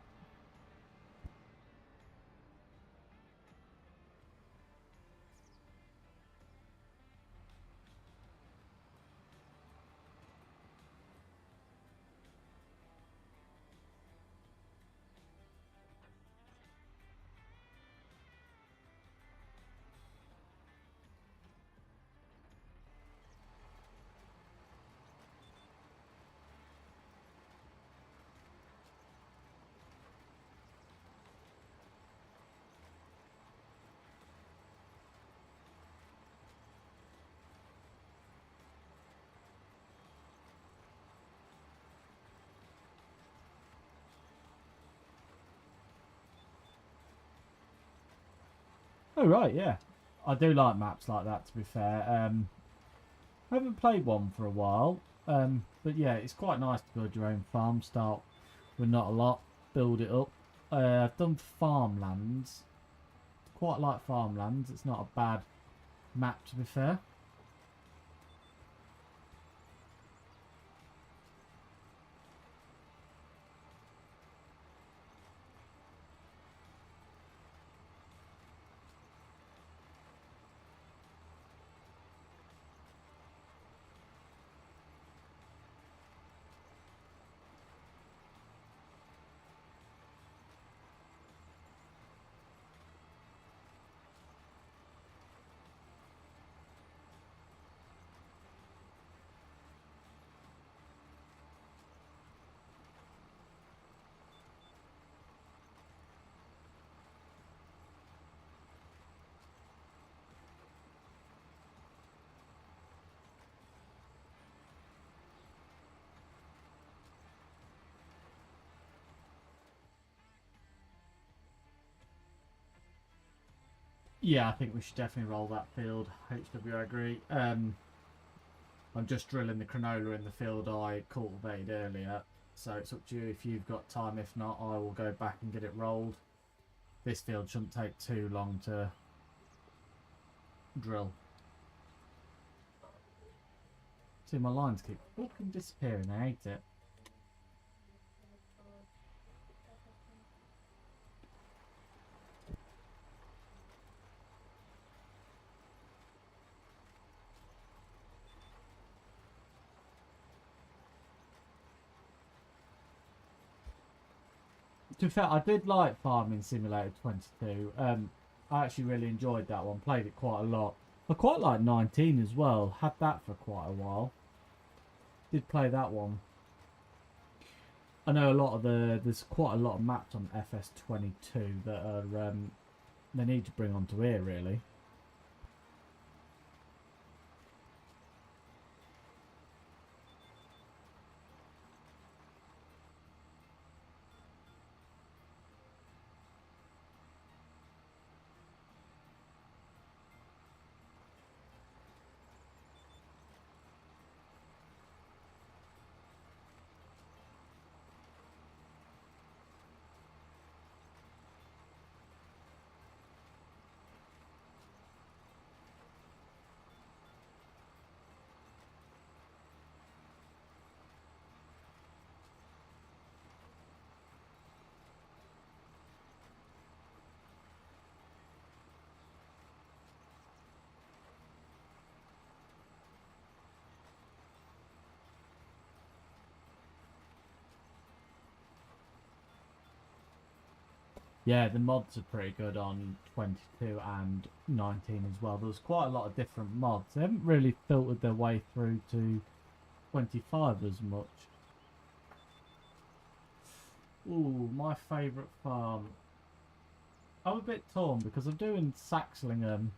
Oh right, yeah. I do like maps like that, to be fair. I haven't played one for a while. But yeah, it's quite nice to build your own farm. Start with not a lot, build it up. I've done farmlands. Quite like farmlands. It's not a bad map, to be fair. Yeah, I think we should definitely roll that field. HW, I agree. I'm just drilling the canola in the field I cultivated earlier. So it's up to you if you've got time. If not, I will go back and get it rolled. This field shouldn't take too long to drill. See, my lines keep fucking disappearing. I hate it. To be fair, I did like Farming Simulator 22. I actually really enjoyed that one. Played it quite a lot. I quite like 19 as well. Had that for quite a while. Did play that one. I know a lot of there's quite a lot of maps on FS22 that are they need to bring onto here really. Yeah, the mods are pretty good on 22 and 19 as well. There's quite a lot of different mods. They haven't really filtered their way through to 25 as much. Ooh, my favourite farm. I'm a bit torn because I'm doing Saxlingham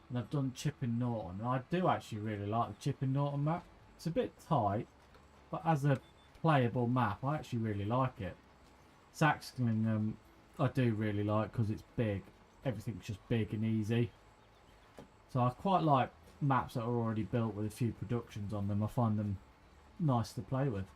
and I've done Chipping Norton. And I do actually really like the Chipping Norton map. It's a bit tight, but as a playable map, I actually really like it. Saxlingham I do really like because it's big. Everything's just big and easy. So I quite like maps that are already built with a few productions on them. I find them nice to play with.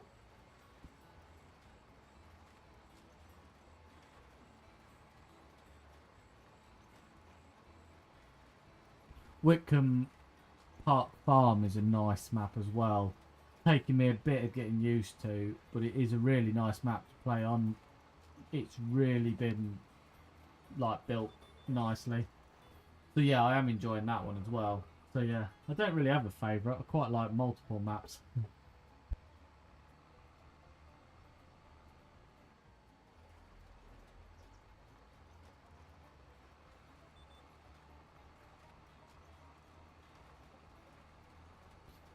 Wickham Park Farm is a nice map as well. Taking me a bit of getting used to, but it is a really nice map to play on. It's really been like built nicely. So yeah, I am enjoying that one as well. So yeah, I don't really have a favourite. I quite like multiple maps.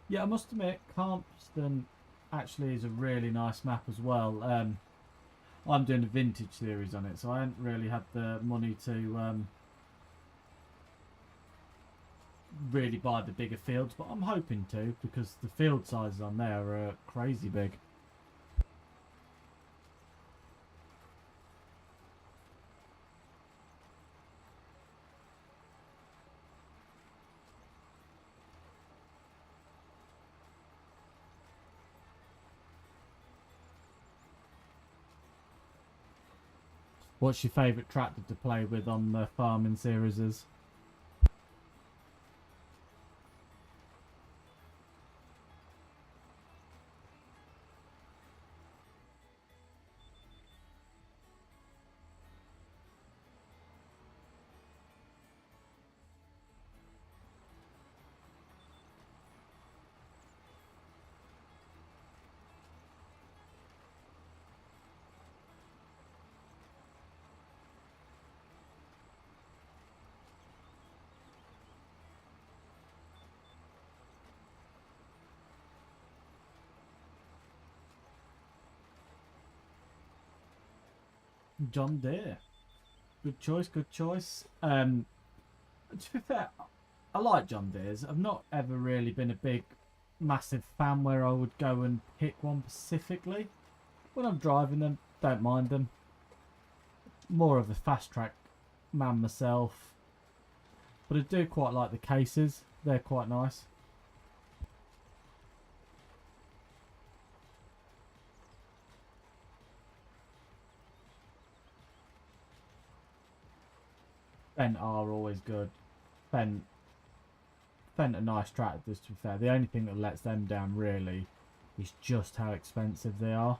Yeah, I must admit, Carpston actually is a really nice map as well. I'm doing a vintage series on it, so I haven't really had the money to really buy the bigger fields, but I'm hoping to because the field sizes on there are crazy big. What's your favourite tractor to play with on the farming series? John Deere. Good choice, good choice. To be fair, I like John Deere's. I've not ever really been a big, massive fan where I would go and pick one specifically. When I'm driving them, don't mind them. More of a fast track man myself. But I do quite like the cases. They're quite nice. Fendt are always good. Fendt Fendt are nice tractors, to be fair. The only thing that lets them down really is just how expensive they are.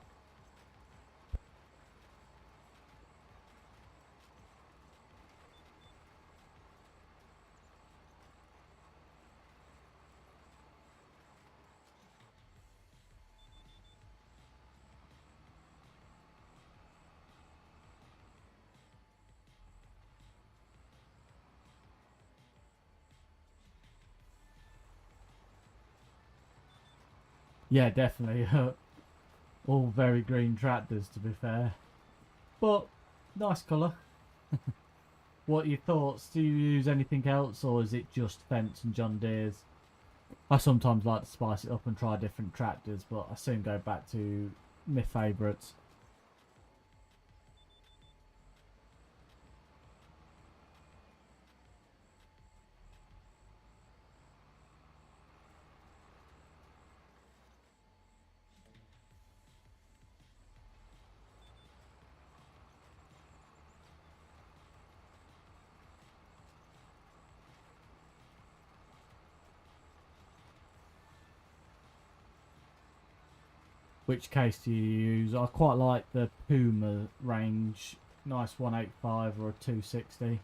Yeah, definitely. All very green tractors, to be fair. But, nice colour. What are your thoughts? Do you use anything else, or is it just Fendt and John Deere's? I sometimes like to spice it up and try different tractors, but I soon go back to my favourites. Which case do you use? I quite like the Puma range. Nice 185 or a 260.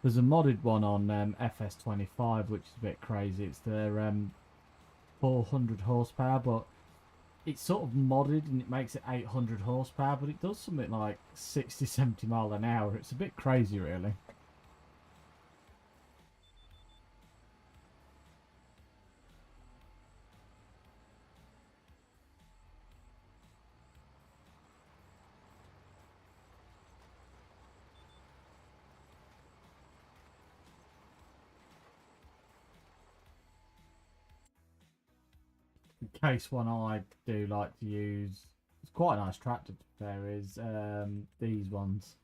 There's a modded one on FS25, which is a bit crazy. It's their 400 horsepower, but it's sort of modded and it makes it 800 horsepower, but it does something like 60, 70 mile an hour. It's a bit crazy, really. Case one I do like to use, it's quite a nice tractor to be fair, is these ones.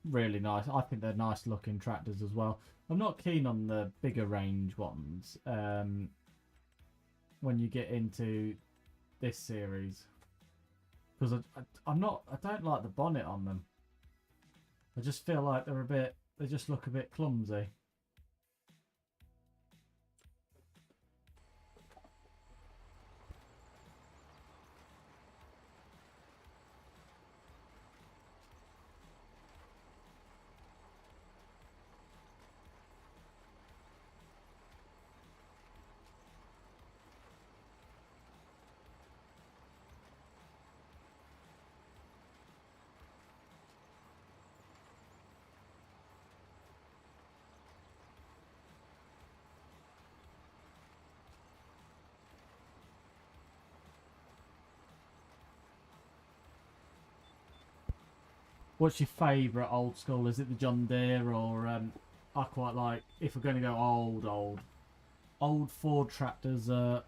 Really nice. I think they're nice looking tractors as well. I'm not keen on the bigger range ones when you get into this series, because I don't like the bonnet on them. I just feel like they just look a bit clumsy. What's your favourite old school? Is it the John Deere or I quite like, if we're going to go old Ford tractors are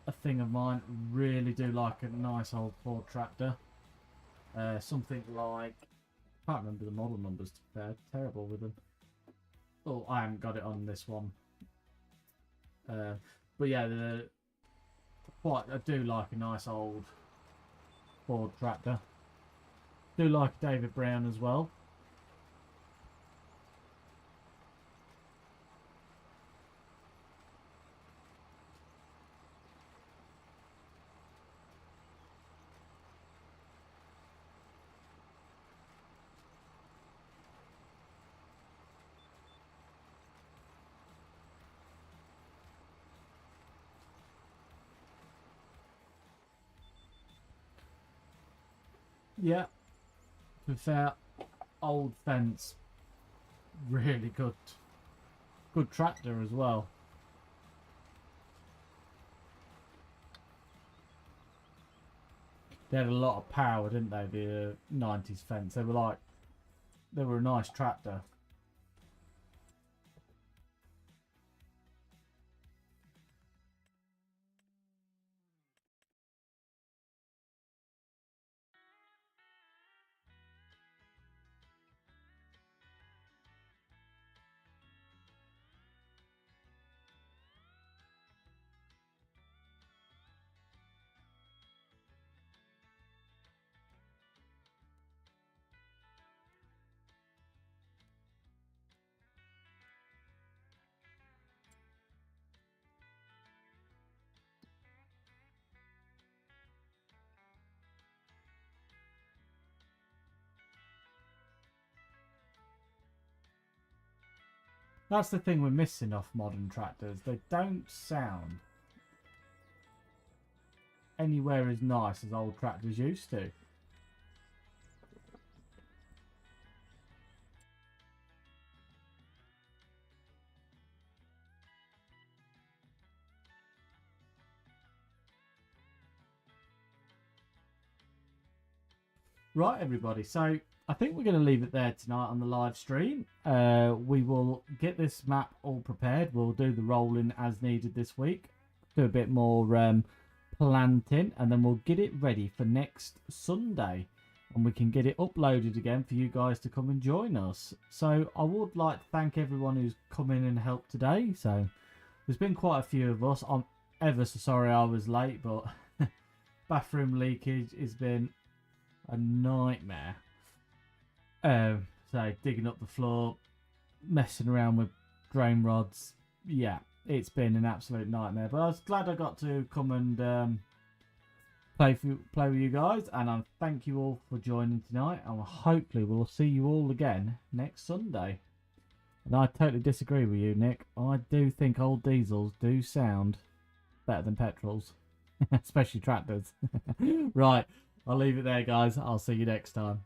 a thing of mine. Really do like a nice old Ford tractor. Something like, I can't remember the model numbers to be fair, terrible with them. Oh, I haven't got it on this one. But yeah, I do like a nice old Ford tractor. Do like David Brown as well. Yeah, to be fair, old fence, really good tractor as well. They had a lot of power, didn't they? The 90s fence. They were a nice tractor. That's the thing we're missing off modern tractors. They don't sound anywhere as nice as old tractors used to. Right, everybody. So I think we're going to leave it there tonight on the live stream. We will get this map all prepared. We'll do the rolling as needed this week. Do a bit more planting, and then we'll get it ready for next Sunday. And we can get it uploaded again for you guys to come and join us. So I would like to thank everyone who's come in and helped today. So there's been quite a few of us. I'm ever so sorry I was late, but bathroom leakage has been a nightmare. So digging up the floor, messing around with drain rods. Yeah, it's been an absolute nightmare. But I was glad I got to come and play with you guys, and I thank you all for joining tonight. And hopefully we'll see you all again next Sunday. And I totally disagree with you, Nick. I do think old diesels do sound better than petrols, especially tractors. Right. I'll leave it there, guys. I'll see you next time.